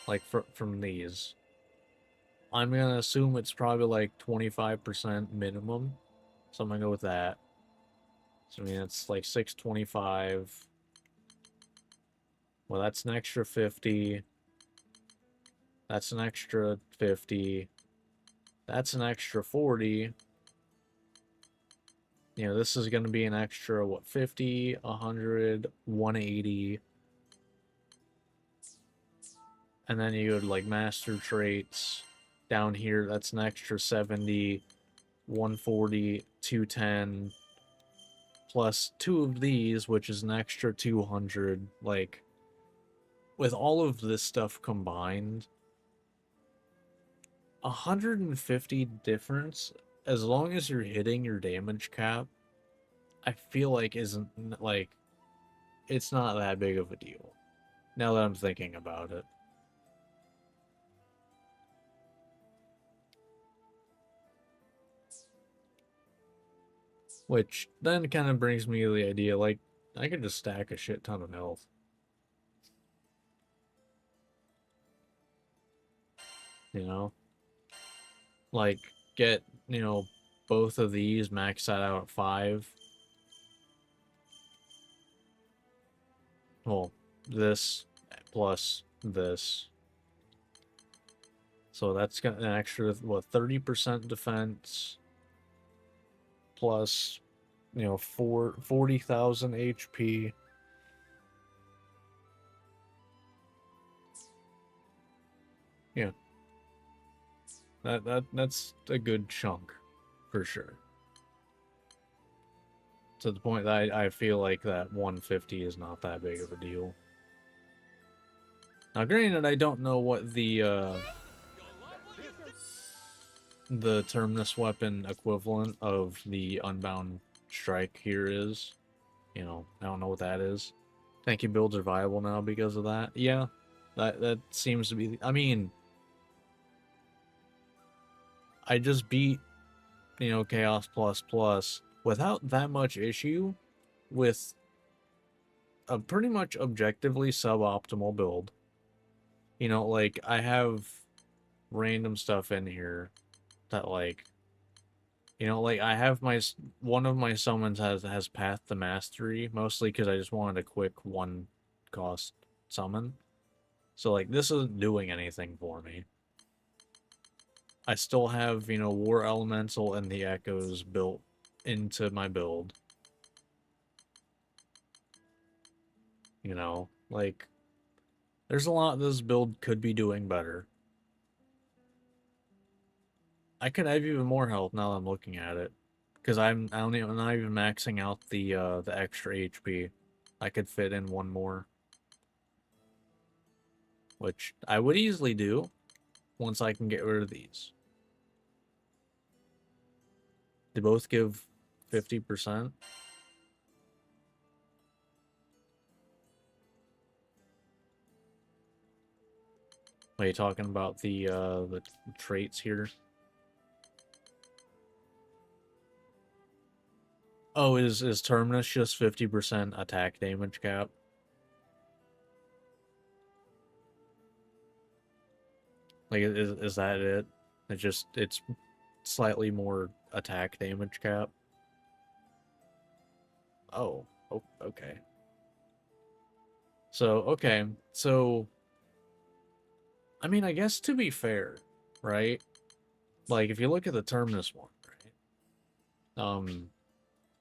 like from these, I'm gonna assume it's probably like 25% minimum. So I'm gonna go with that. So I mean it's like 625. Well, that's an extra 50. That's an extra 50. That's an extra 40. You know, this is going to be an extra, what, 50, 100, 180. And then you would, like, master traits down here. That's an extra 70, 140, 210. Plus 2 of these, which is an extra 200. Like, with all of this stuff combined, 150 difference, as long as you're hitting your damage cap, I feel like isn't, like, it's not that big of a deal. Now that I'm thinking about it. Which then kind of brings me to the idea, like, I could just stack a shit ton of health. You know? Like, get, you know, both of these, max that out at 5. Well, this plus this. So that's got an extra, what, 30% defense plus, you know, 40,000 HP. Yeah. That's a good chunk, for sure. To the point that I feel like that 150 is not that big of a deal. Now, granted, I don't know what the Terminus weapon equivalent of the Unbound Strike here is. You know, I don't know what that is. Thank you builds are viable now because of that. Yeah, that seems to be. I mean, I just beat, you know, Chaos Plus Plus without that much issue, with a pretty much objectively suboptimal build. You know, like, I have random stuff in here that, like, you know, like, I have one of my summons has Path to Mastery, mostly because I just wanted a quick one cost summon. So, like, this isn't doing anything for me. I still have, you know, War Elemental and the Echoes built into my build. You know, like, there's a lot this build could be doing better. I could have even more health now that I'm looking at it. Because I'm not even maxing out the extra HP. I could fit in one more. Which I would easily do once I can get rid of these. They both give 50%. Are you talking about the traits here? Oh, is Terminus just 50% attack damage cap? Like, is that it? It's slightly more attack damage cap. Oh, okay. So, I mean, I guess to be fair, right? Like, if you look at the Terminus one, right?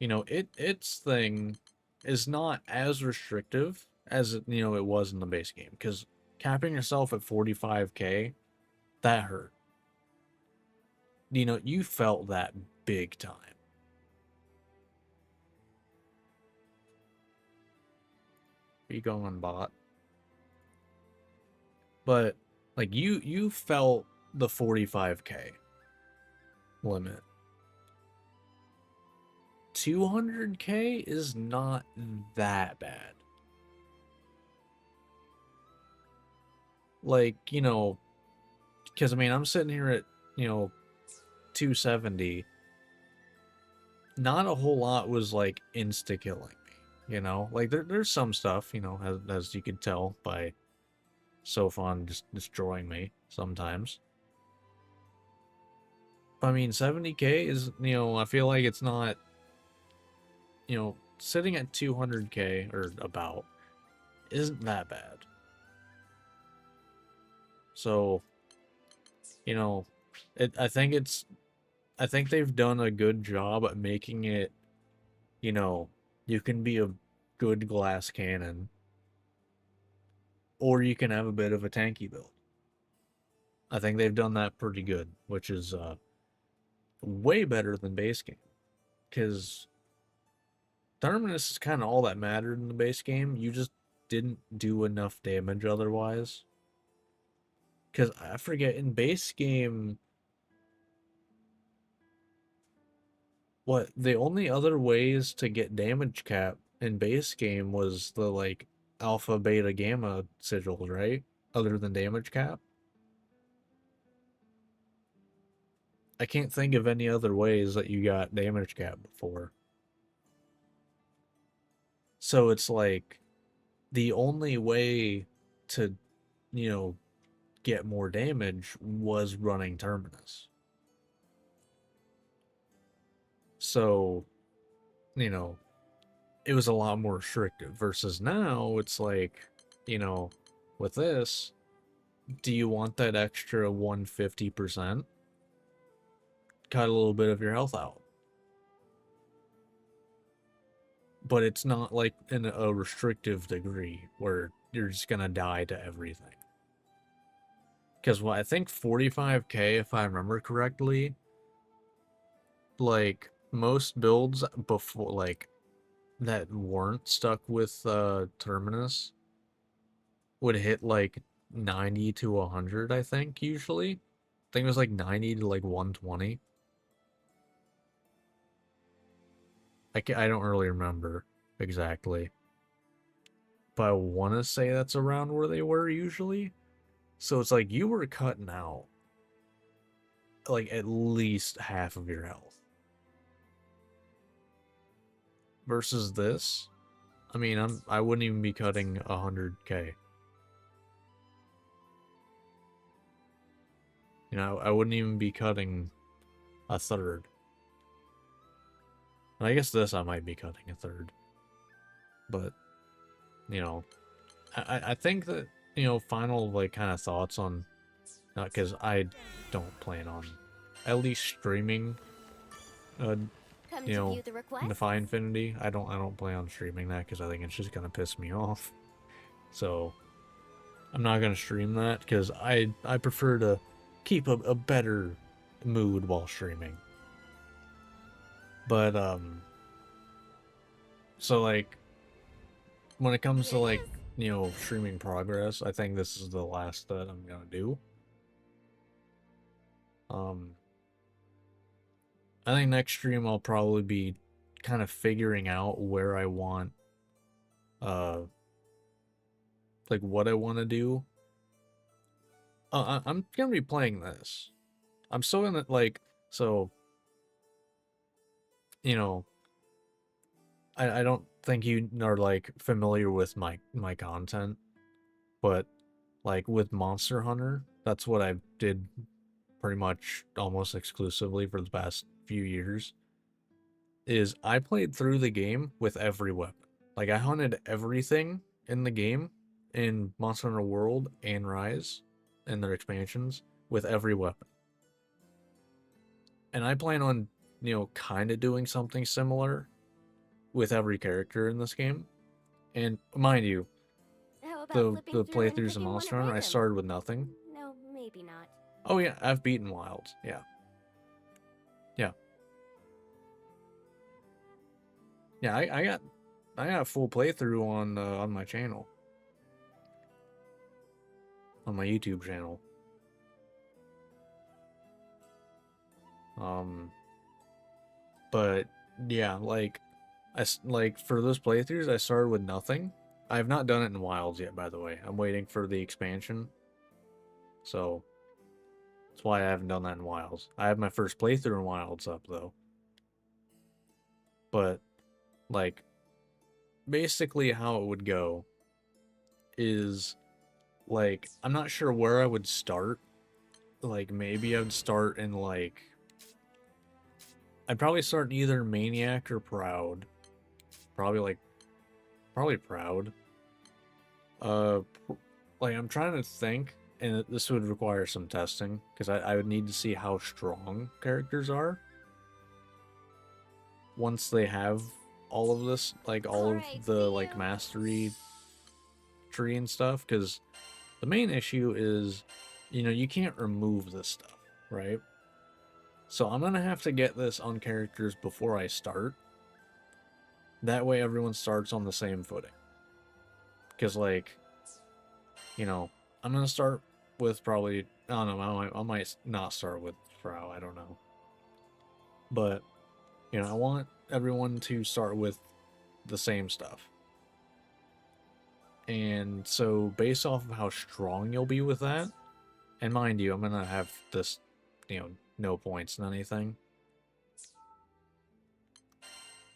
You know, its thing is not as restrictive as, you know, it was in the base game, because capping yourself at 45k, that hurt. You know, you felt that big time. Are you going on bot? But, like, you felt the 45k limit. 200k is not that bad. Like, you know, because, I mean, I'm sitting here at, you know, 270. Not a whole lot was, like, insta-killing me, you know? Like, there's some stuff, you know, as you could tell by Sophon just destroying me sometimes. But, I mean, 70k is, you know, I feel like it's not, you know, sitting at 200k or about isn't that bad. So, you know, I think they've done a good job at making it, you know, you can be a good glass cannon, or you can have a bit of a tanky build. I think they've done that pretty good, which is way better than base game. Because Terminus is kind of all that mattered in the base game. You just didn't do enough damage otherwise. Because I forget, in base game, what, the only other ways to get damage cap in base game was the, like, alpha, beta, gamma sigils, right? Other than damage cap. I can't think of any other ways that you got damage cap before. So it's like, the only way to, you know, get more damage was running Terminus. So, you know, it was a lot more restrictive versus now it's like, you know, with this, do you want that extra 150%? Cut a little bit of your health out. But it's not like in a restrictive degree where you're just gonna die to everything. Because I think 45k, if I remember correctly, like, most builds before, like, that weren't stuck with Terminus would hit like 90 to 100, I think, usually. I think it was like 90 to like 120. I don't really remember exactly. But I want to say that's around where they were usually. So it's like you were cutting out like at least half of your health. versus this, I mean, I wouldn't even be cutting 100K. You know, I wouldn't even be cutting a third. And I guess this I might be cutting a third. But, you know, I think that, you know, final, like, kind of thoughts on, because I don't plan on at least streaming, Come you to know, view the request? Defy Infinity. I don't plan on streaming that because I think it's just gonna piss me off. So I'm not gonna stream that because I prefer to keep a better mood while streaming. But so like when it comes to Here it like, is. you know, streaming progress, I think this is the last that I'm gonna do. Um, I think next stream I'll probably be kind of figuring out where I want, uh, like what I want to do. I'm gonna be playing this. I'm still gonna like, so, you know, I don't think you are like familiar with my content, but like with Monster Hunter, that's what I did pretty much almost exclusively for the past few years. Is I played through the game with every weapon. Like I hunted everything in the game in Monster Hunter World and Rise and their expansions with every weapon. And I plan on, you know, kind of doing something similar with every character in this game. And mind you, How about flipping the through and playthroughs of picking one Monster at Hunter, I random? started with nothing. No, maybe not. Oh yeah, I've beaten Wilds. Yeah. Yeah. Yeah, I got a full playthrough on my channel. On my YouTube channel. But yeah, like like for those playthroughs I started with nothing. I have not done it in Wilds yet, by the way. I'm waiting for the expansion. So that's why I haven't done that in Wilds. I have my first playthrough in Wilds up though. But like basically how it would go is like I'm not sure where I would start. Like maybe I would start in like I'd probably start in either Maniac or Proud. Probably probably Proud. Uh like I'm trying to think, and this would require some testing because I would need to see how strong characters are once they have all of this, like all of Alright, the see like you. mastery tree and stuff. Because the main issue is, you know, you can't remove this stuff, right? So I'm gonna have to get this on characters before I start. That way everyone starts on the same footing. Because like, you know, I'm gonna start with probably I don't know, I might not start with Frau, I don't know. But, you know, I want everyone to start with the same stuff. And so based off of how strong you'll be with that, and mind you, I'm gonna have this, you know, no points and anything.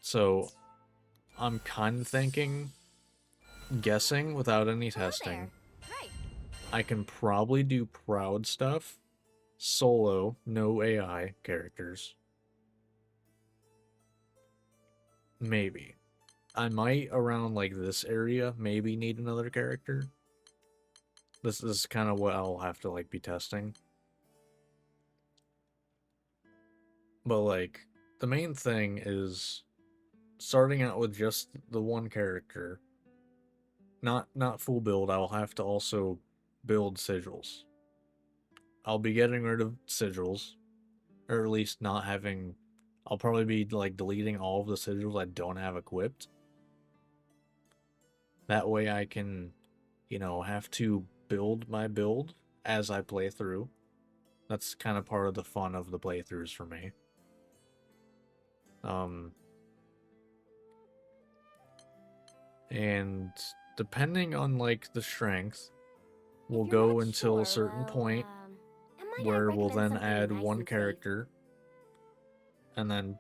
So I'm kind of thinking, guessing without any Hello testing, there. Right. I can probably do Proud stuff, solo, no AI characters. Maybe. I might around like this area maybe need another character. This is kind of what I'll have to like be testing. But like the main thing is starting out with just the one character. Not full build. I'll have to also build sigils. I'll be getting rid of sigils, or at least not having. I'll probably be like deleting all of the sigils I don't have equipped. That way I can, you know, have to build my build as I play through. That's kind of part of the fun of the playthroughs for me. And depending on like the strength, we'll If you're go not until a sure, certain well, point I might where we'll recommend then something add nice one and safe. character, and then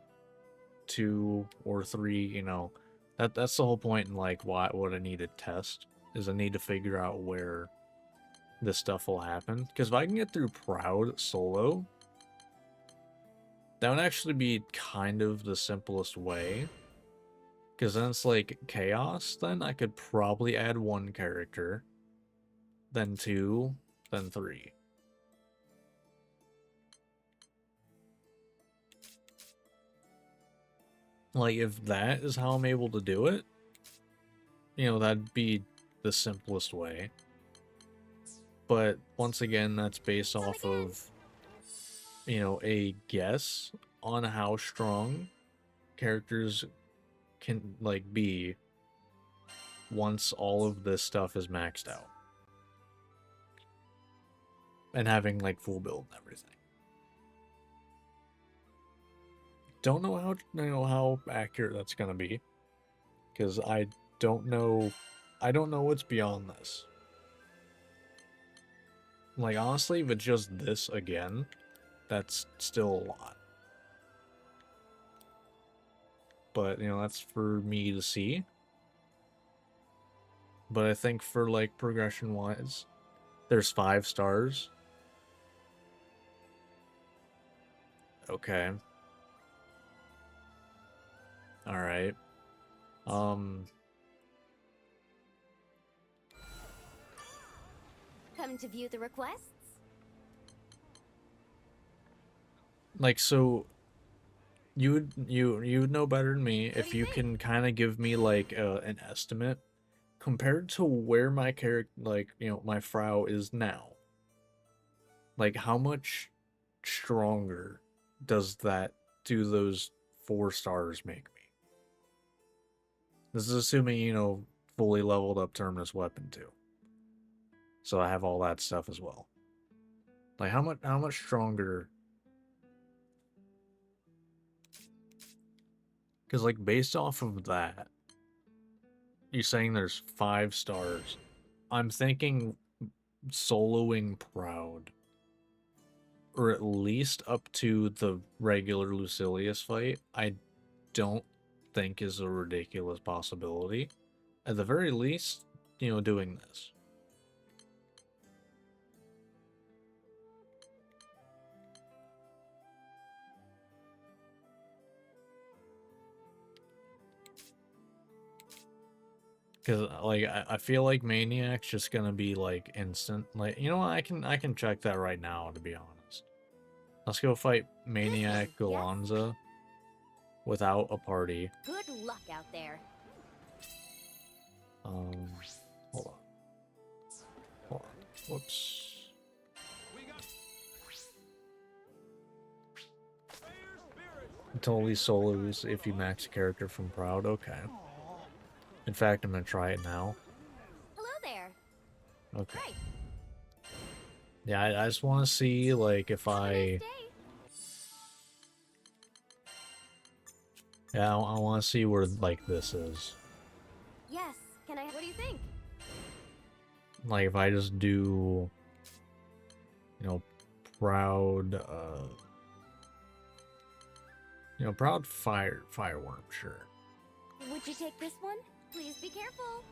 2 or 3, you know, that's the whole point in like what I need to test is I need to figure out where this stuff will happen. Because if I can get through Proud solo, that would actually be kind of the simplest way. Because then it's like Chaos, then I could probably add 1 character, then 2, then 3. Like, if that is how I'm able to do it, you know, that'd be the simplest way. But once again, that's based off of, you know, a guess on how strong characters can, like, be once all of this stuff is maxed out. And having, like, full build and everything. Don't know how accurate that's gonna be, because I don't know what's beyond this. Like, honestly, if it's just this again, that's still a lot. But, you know, that's for me to see. But I think for, like, progression-wise, there's 5 stars. Okay. Alright. Come to view the requests? Like, so you would know better than me if you can kind of give me like an estimate compared to where my character, like, you know, my Frau is now. Like, how much stronger do those 4 stars make me? This is assuming, you know, fully leveled up Terminus weapon too. So I have all that stuff as well. Like, how much stronger? Because, like, based off of that, you're saying there's 5 stars. I'm thinking soloing Proud, or at least up to the regular Lucilius fight, I don't think is a ridiculous possibility. At the very least, you know, doing this. Because, like, I feel like Maniac's just gonna be, like, instant. Like, you know what, I can check that right now, to be honest. Let's go fight Maniac Galanza without a party. Good luck out there. Hold on. Hold on. Whoops. Totally solos if you max a character from Proud. Okay. In fact, I'm gonna try it now. Hello there. Okay. Right. Yeah, I just want to see, like, if Have a I... nice day. Yeah, I want to see where, like, this is. Yes. Can I? What do you think? Like, if I just do... You know, Proud, you know, Proud Fireworm, sure. Would you take this one? Please be careful.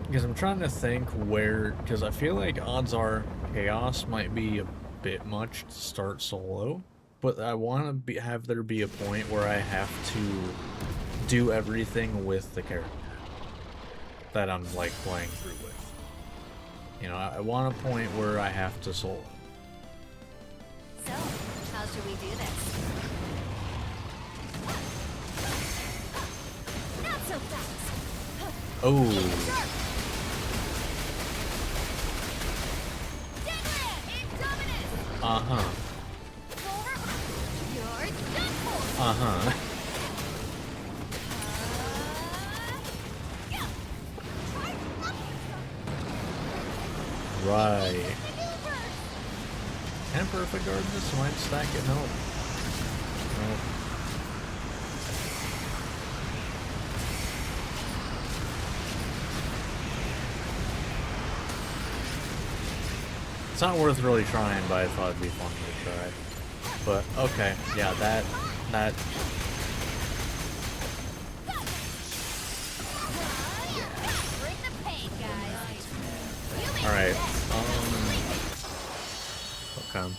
Because I'm trying to think where... Because I feel like odds are Chaos might be a bit much to start solo. But I want to have there be a point where I have to do everything with the character that I'm, like, playing through with. You know, I want a point where I have to solo. So, how should we do this? Not so fast. Oh, Deadlift! Indominus! uh-huh, You're done for! uh-huh. Right. Can perfect guard this? Might stack it? No. Nope. It's not worth really trying, but I thought it'd be fun to try. But okay, yeah, that. All right. Okay.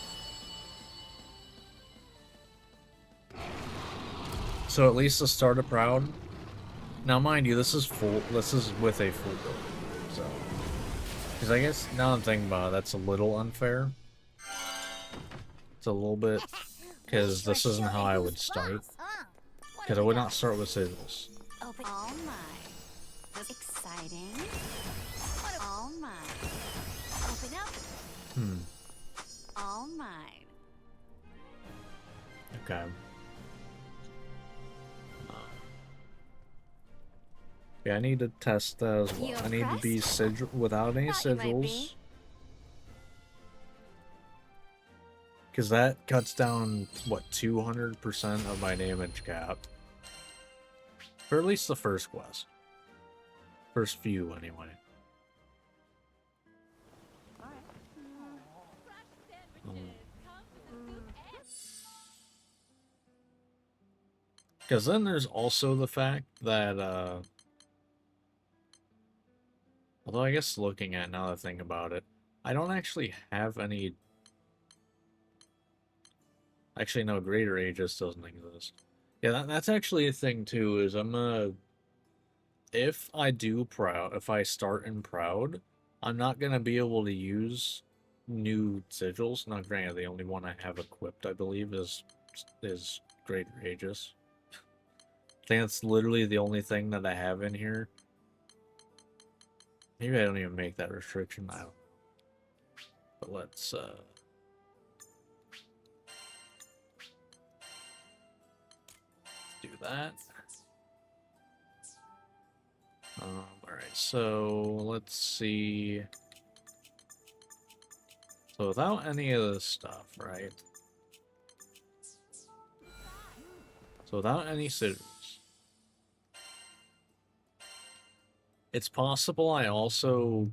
So at least the start of Proud. Now, mind you, this is full. This is with a full build, so. Because I guess now I'm thinking about it, that's a little unfair. It's a little bit, because this isn't how I would start. Because I would not start with sigils. Open all mine. Exciting. All mine. Open up. All mine. Okay. Yeah, I need to test that as well. I need to be sigil without any sigils. Because that cuts down, what, 200% of my damage cap. For at least the first quest. First few, anyway. Because then there's also the fact that, although I guess looking at now that I think about it, I don't actually have any... Actually, no, Greater Aegis doesn't exist. Yeah, that's actually a thing, too, is I'm gonna... If I do Proud, if I start in Proud, I'm not gonna be able to use new sigils. Now, granted, the only one I have equipped, I believe, is Greater Aegis. I think that's literally the only thing that I have in here. Maybe I don't even make that restriction now. But let's, do that. Alright, so let's see. So without any of this stuff, right? So without any sigils. It's possible I also...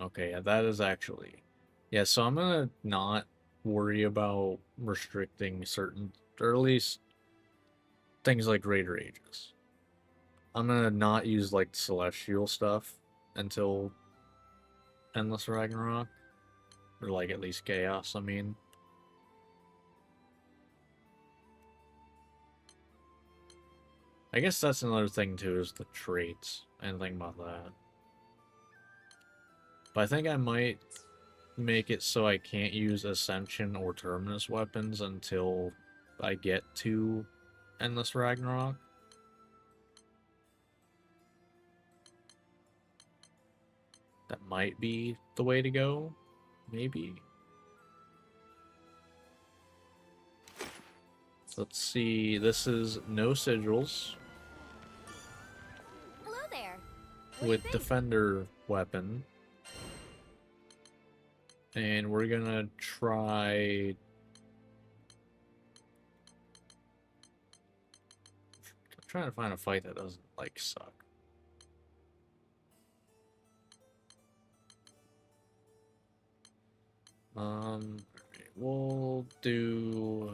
Okay, yeah, that is actually... Yeah, so I'm gonna not worry about restricting certain, or at least things like Greater Aegis. I'm gonna not use, like, Celestial stuff until Endless Ragnarok. Or, like, at least Chaos, I mean. I guess that's another thing, too, is the traits. I didn't think about that. But I think I might make it so I can't use Ascension or Terminus weapons until I get to Endless Ragnarok. That might be the way to go. Maybe. Let's see. This is no sigils. Hello there. With Defender weapon. And we're gonna try... I'm trying to find a fight that doesn't, like, suck. We'll do...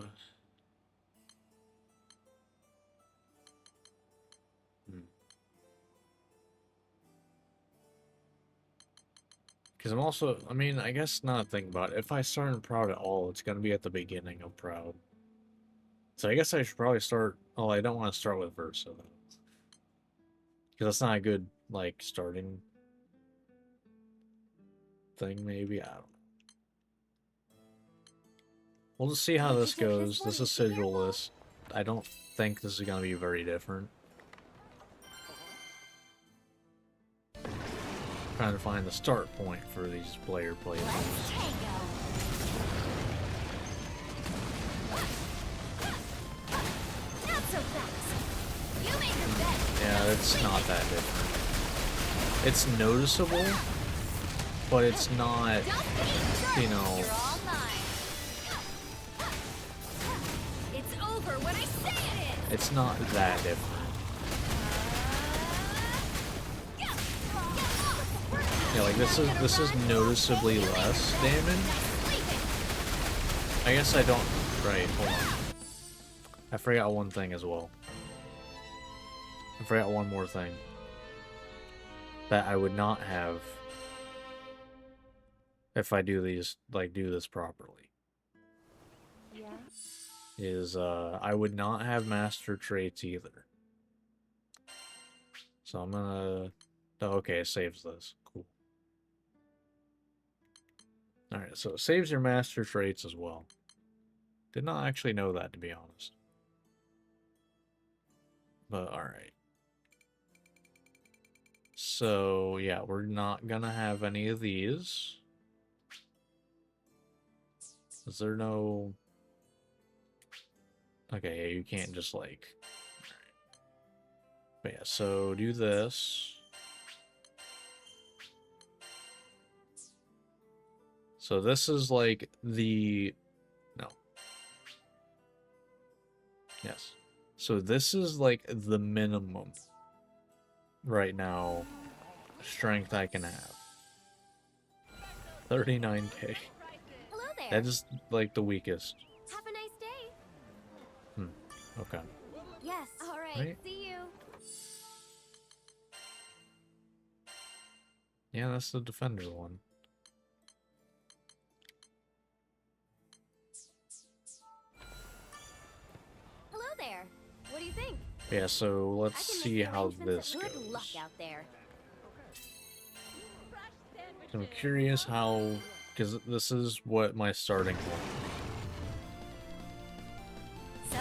Because I'm also, I mean, I guess not thinking about it. If I start in Proud at all, it's going to be at the beginning of Proud. So I guess I should probably start, oh, I don't want to start with Versa, though. Because that's not a good, like, starting thing, maybe? I don't know. We'll just see how this goes. This is sigilless. I don't think this is going to be very different. Trying to find the start point for these player playthroughs. Yeah, it's not that different. It's noticeable, but it's not, you know... It's not that different. Yeah, like this is noticeably less damage. I guess I don't. Right, hold on. I forgot one thing as well. I forgot one more thing that I would not have if I do these, like, do this properly. Yeah. Is I would not have master traits either. So I'm gonna. Oh, okay, it saves this. Cool. All right, so it saves your master traits as well. Did not actually know that, to be honest. But all right. So yeah, we're not gonna have any of these. Is there no? Okay, yeah, you can't just like. But yeah, so do this. So this is like the. No. Yes. So this is like the minimum right now strength I can have. 39k. Hello there. That is like the weakest. Have a nice day. Okay. Yes. All right. Right? See you. Yeah, that's the defender one. Hello there. What do you think? Yeah, so I let's can make see how arrangements this of good luck goes. out there. I'm curious how, because this is what my starting point. So,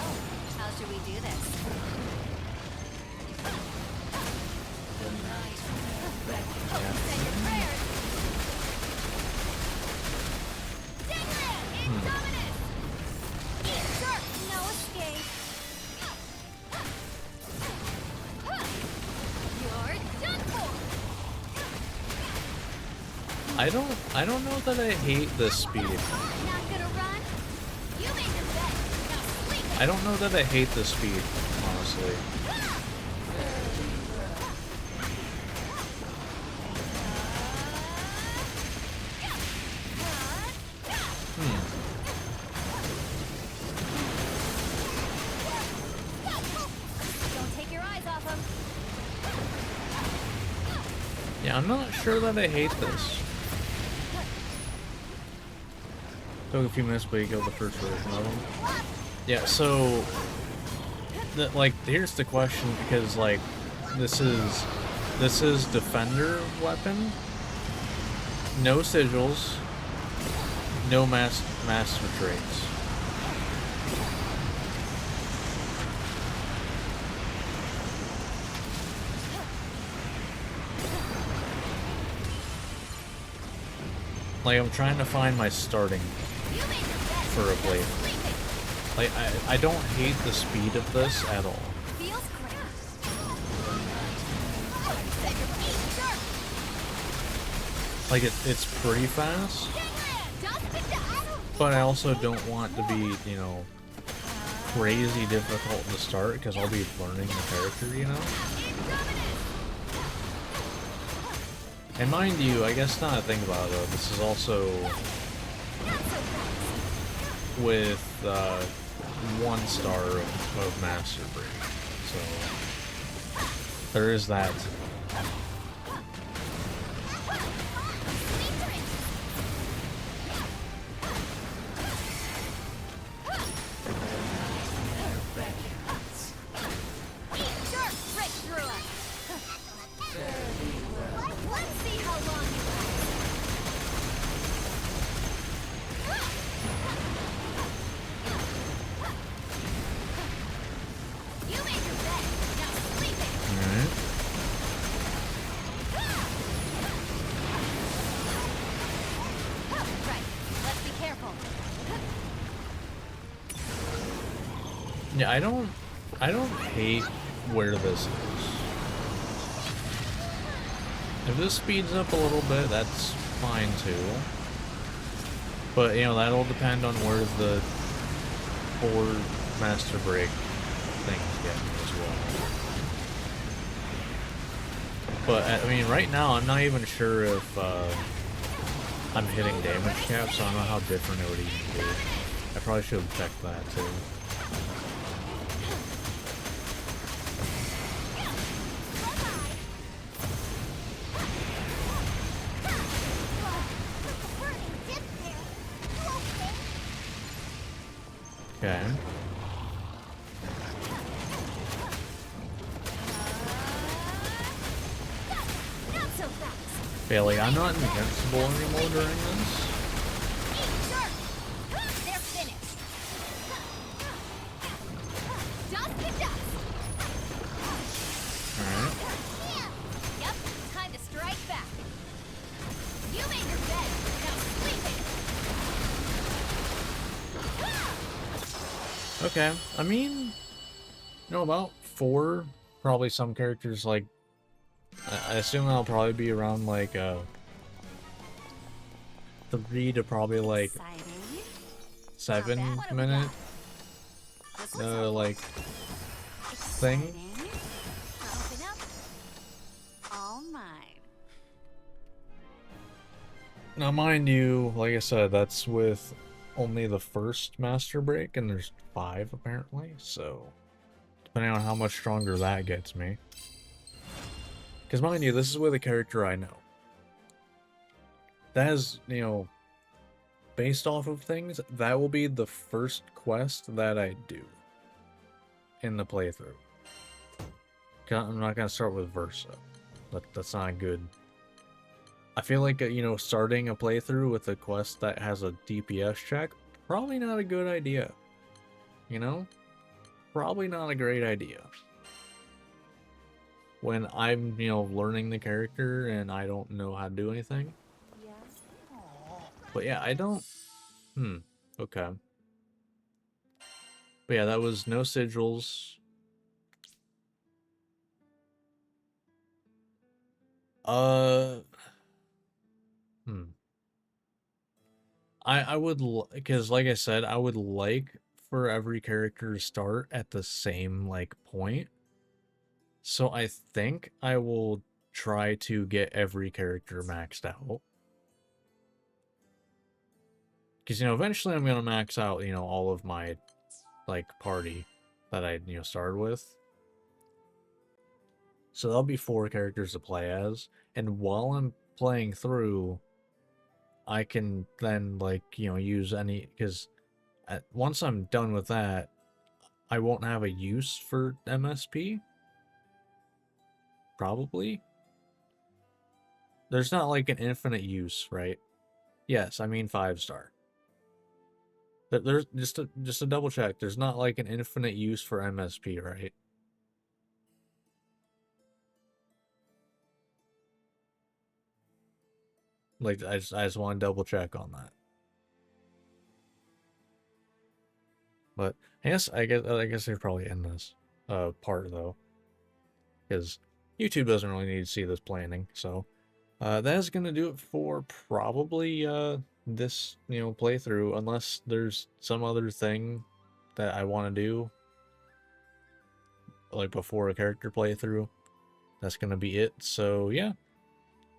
how should we do this? Yeah. Say your prayers. Diglett, Indominus! Eat dirt, no escape. You're done for. I don't know that I hate this speed. Not gonna run? You made your bed. Now sleep it. I don't know that I hate this speed, honestly. Don't take your eyes off him. Yeah, I'm not sure that I hate this. Took a few minutes, but you go the first version of them. Yeah, so like here's the question, because like this is defender weapon, no sigils, no master traits. Like I'm trying to find my starting for a blade. Like I don't hate the speed of this at all. Feels great. Like it's pretty fast, but I also don't want to be, you know, crazy difficult to start because I'll be learning the character, you know? And mind you, I guess now I think about it though, this is also with 1 star of Master Break, so there is that. Let's see how long you last. You made your bed. Now sleep it. Alright. Right. Let's be careful. Yeah, I don't hate where this is. If this speeds up a little bit, that's fine too. But, you know, that'll depend on where the 4 Master Break things get me as well. But I mean, right now I'm not even sure if I'm hitting damage caps, so I don't know how different it would even be. I probably should have checked that too. Okay. Okay, like, I'm not invincible anymore during this. They're finished. Dust to dust. Alright. Yep, time to strike back. You made your bed. Now sleep it. Okay. I mean, you know, about 4, probably some characters, like, I assume I'll probably be around, like, 3 to probably, like, 7-minute, like, thing. Open up. All mine. Now, mind you, like I said, that's with only the first Master Break, and there's 5, apparently, so depending on how much stronger that gets me. Because, mind you, this is with a character I know. That is, you know, based off of things, that will be the first quest that I do in the playthrough. I'm not going to start with Versa. That's not good. I feel like, you know, starting a playthrough with a quest that has a DPS check, probably not a good idea. You know? Probably not a great idea. When I'm, you know, learning the character and I don't know how to do anything. But yeah, I don't... Okay. But yeah, that was no sigils. I would, because like I said, I would like for every character to start at the same, like, point. So I think I will try to get every character maxed out. Because, you know, eventually I'm going to max out, you know, all of my, like, party that I, you know, started with. So that'll be 4 characters to play as. And while I'm playing through, I can then, like, you know, use any... Because once I'm done with that, I won't have a use for MSP. Probably. There's not, like, an infinite use, right? Yes, I mean 5-star. There's just a double check. There's not, like, an infinite use for MSP, right? Like, I just want to double check on that. But I guess I probably end this part though, because YouTube doesn't really need to see this planning. So that is gonna do it for probably this, you know, playthrough, unless there's some other thing that I want to do, like before a character playthrough. That's gonna be it. So yeah,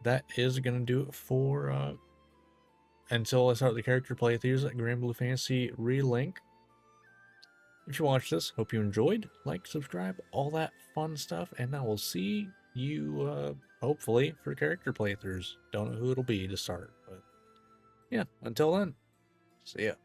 that is gonna do it for until I start the character playthroughs at Granblue Fantasy Relink. If you watched this, hope you enjoyed. Like, subscribe, all that fun stuff, and I will see you, hopefully, for character playthroughs. Don't know who it'll be to start, but yeah, until then, see ya.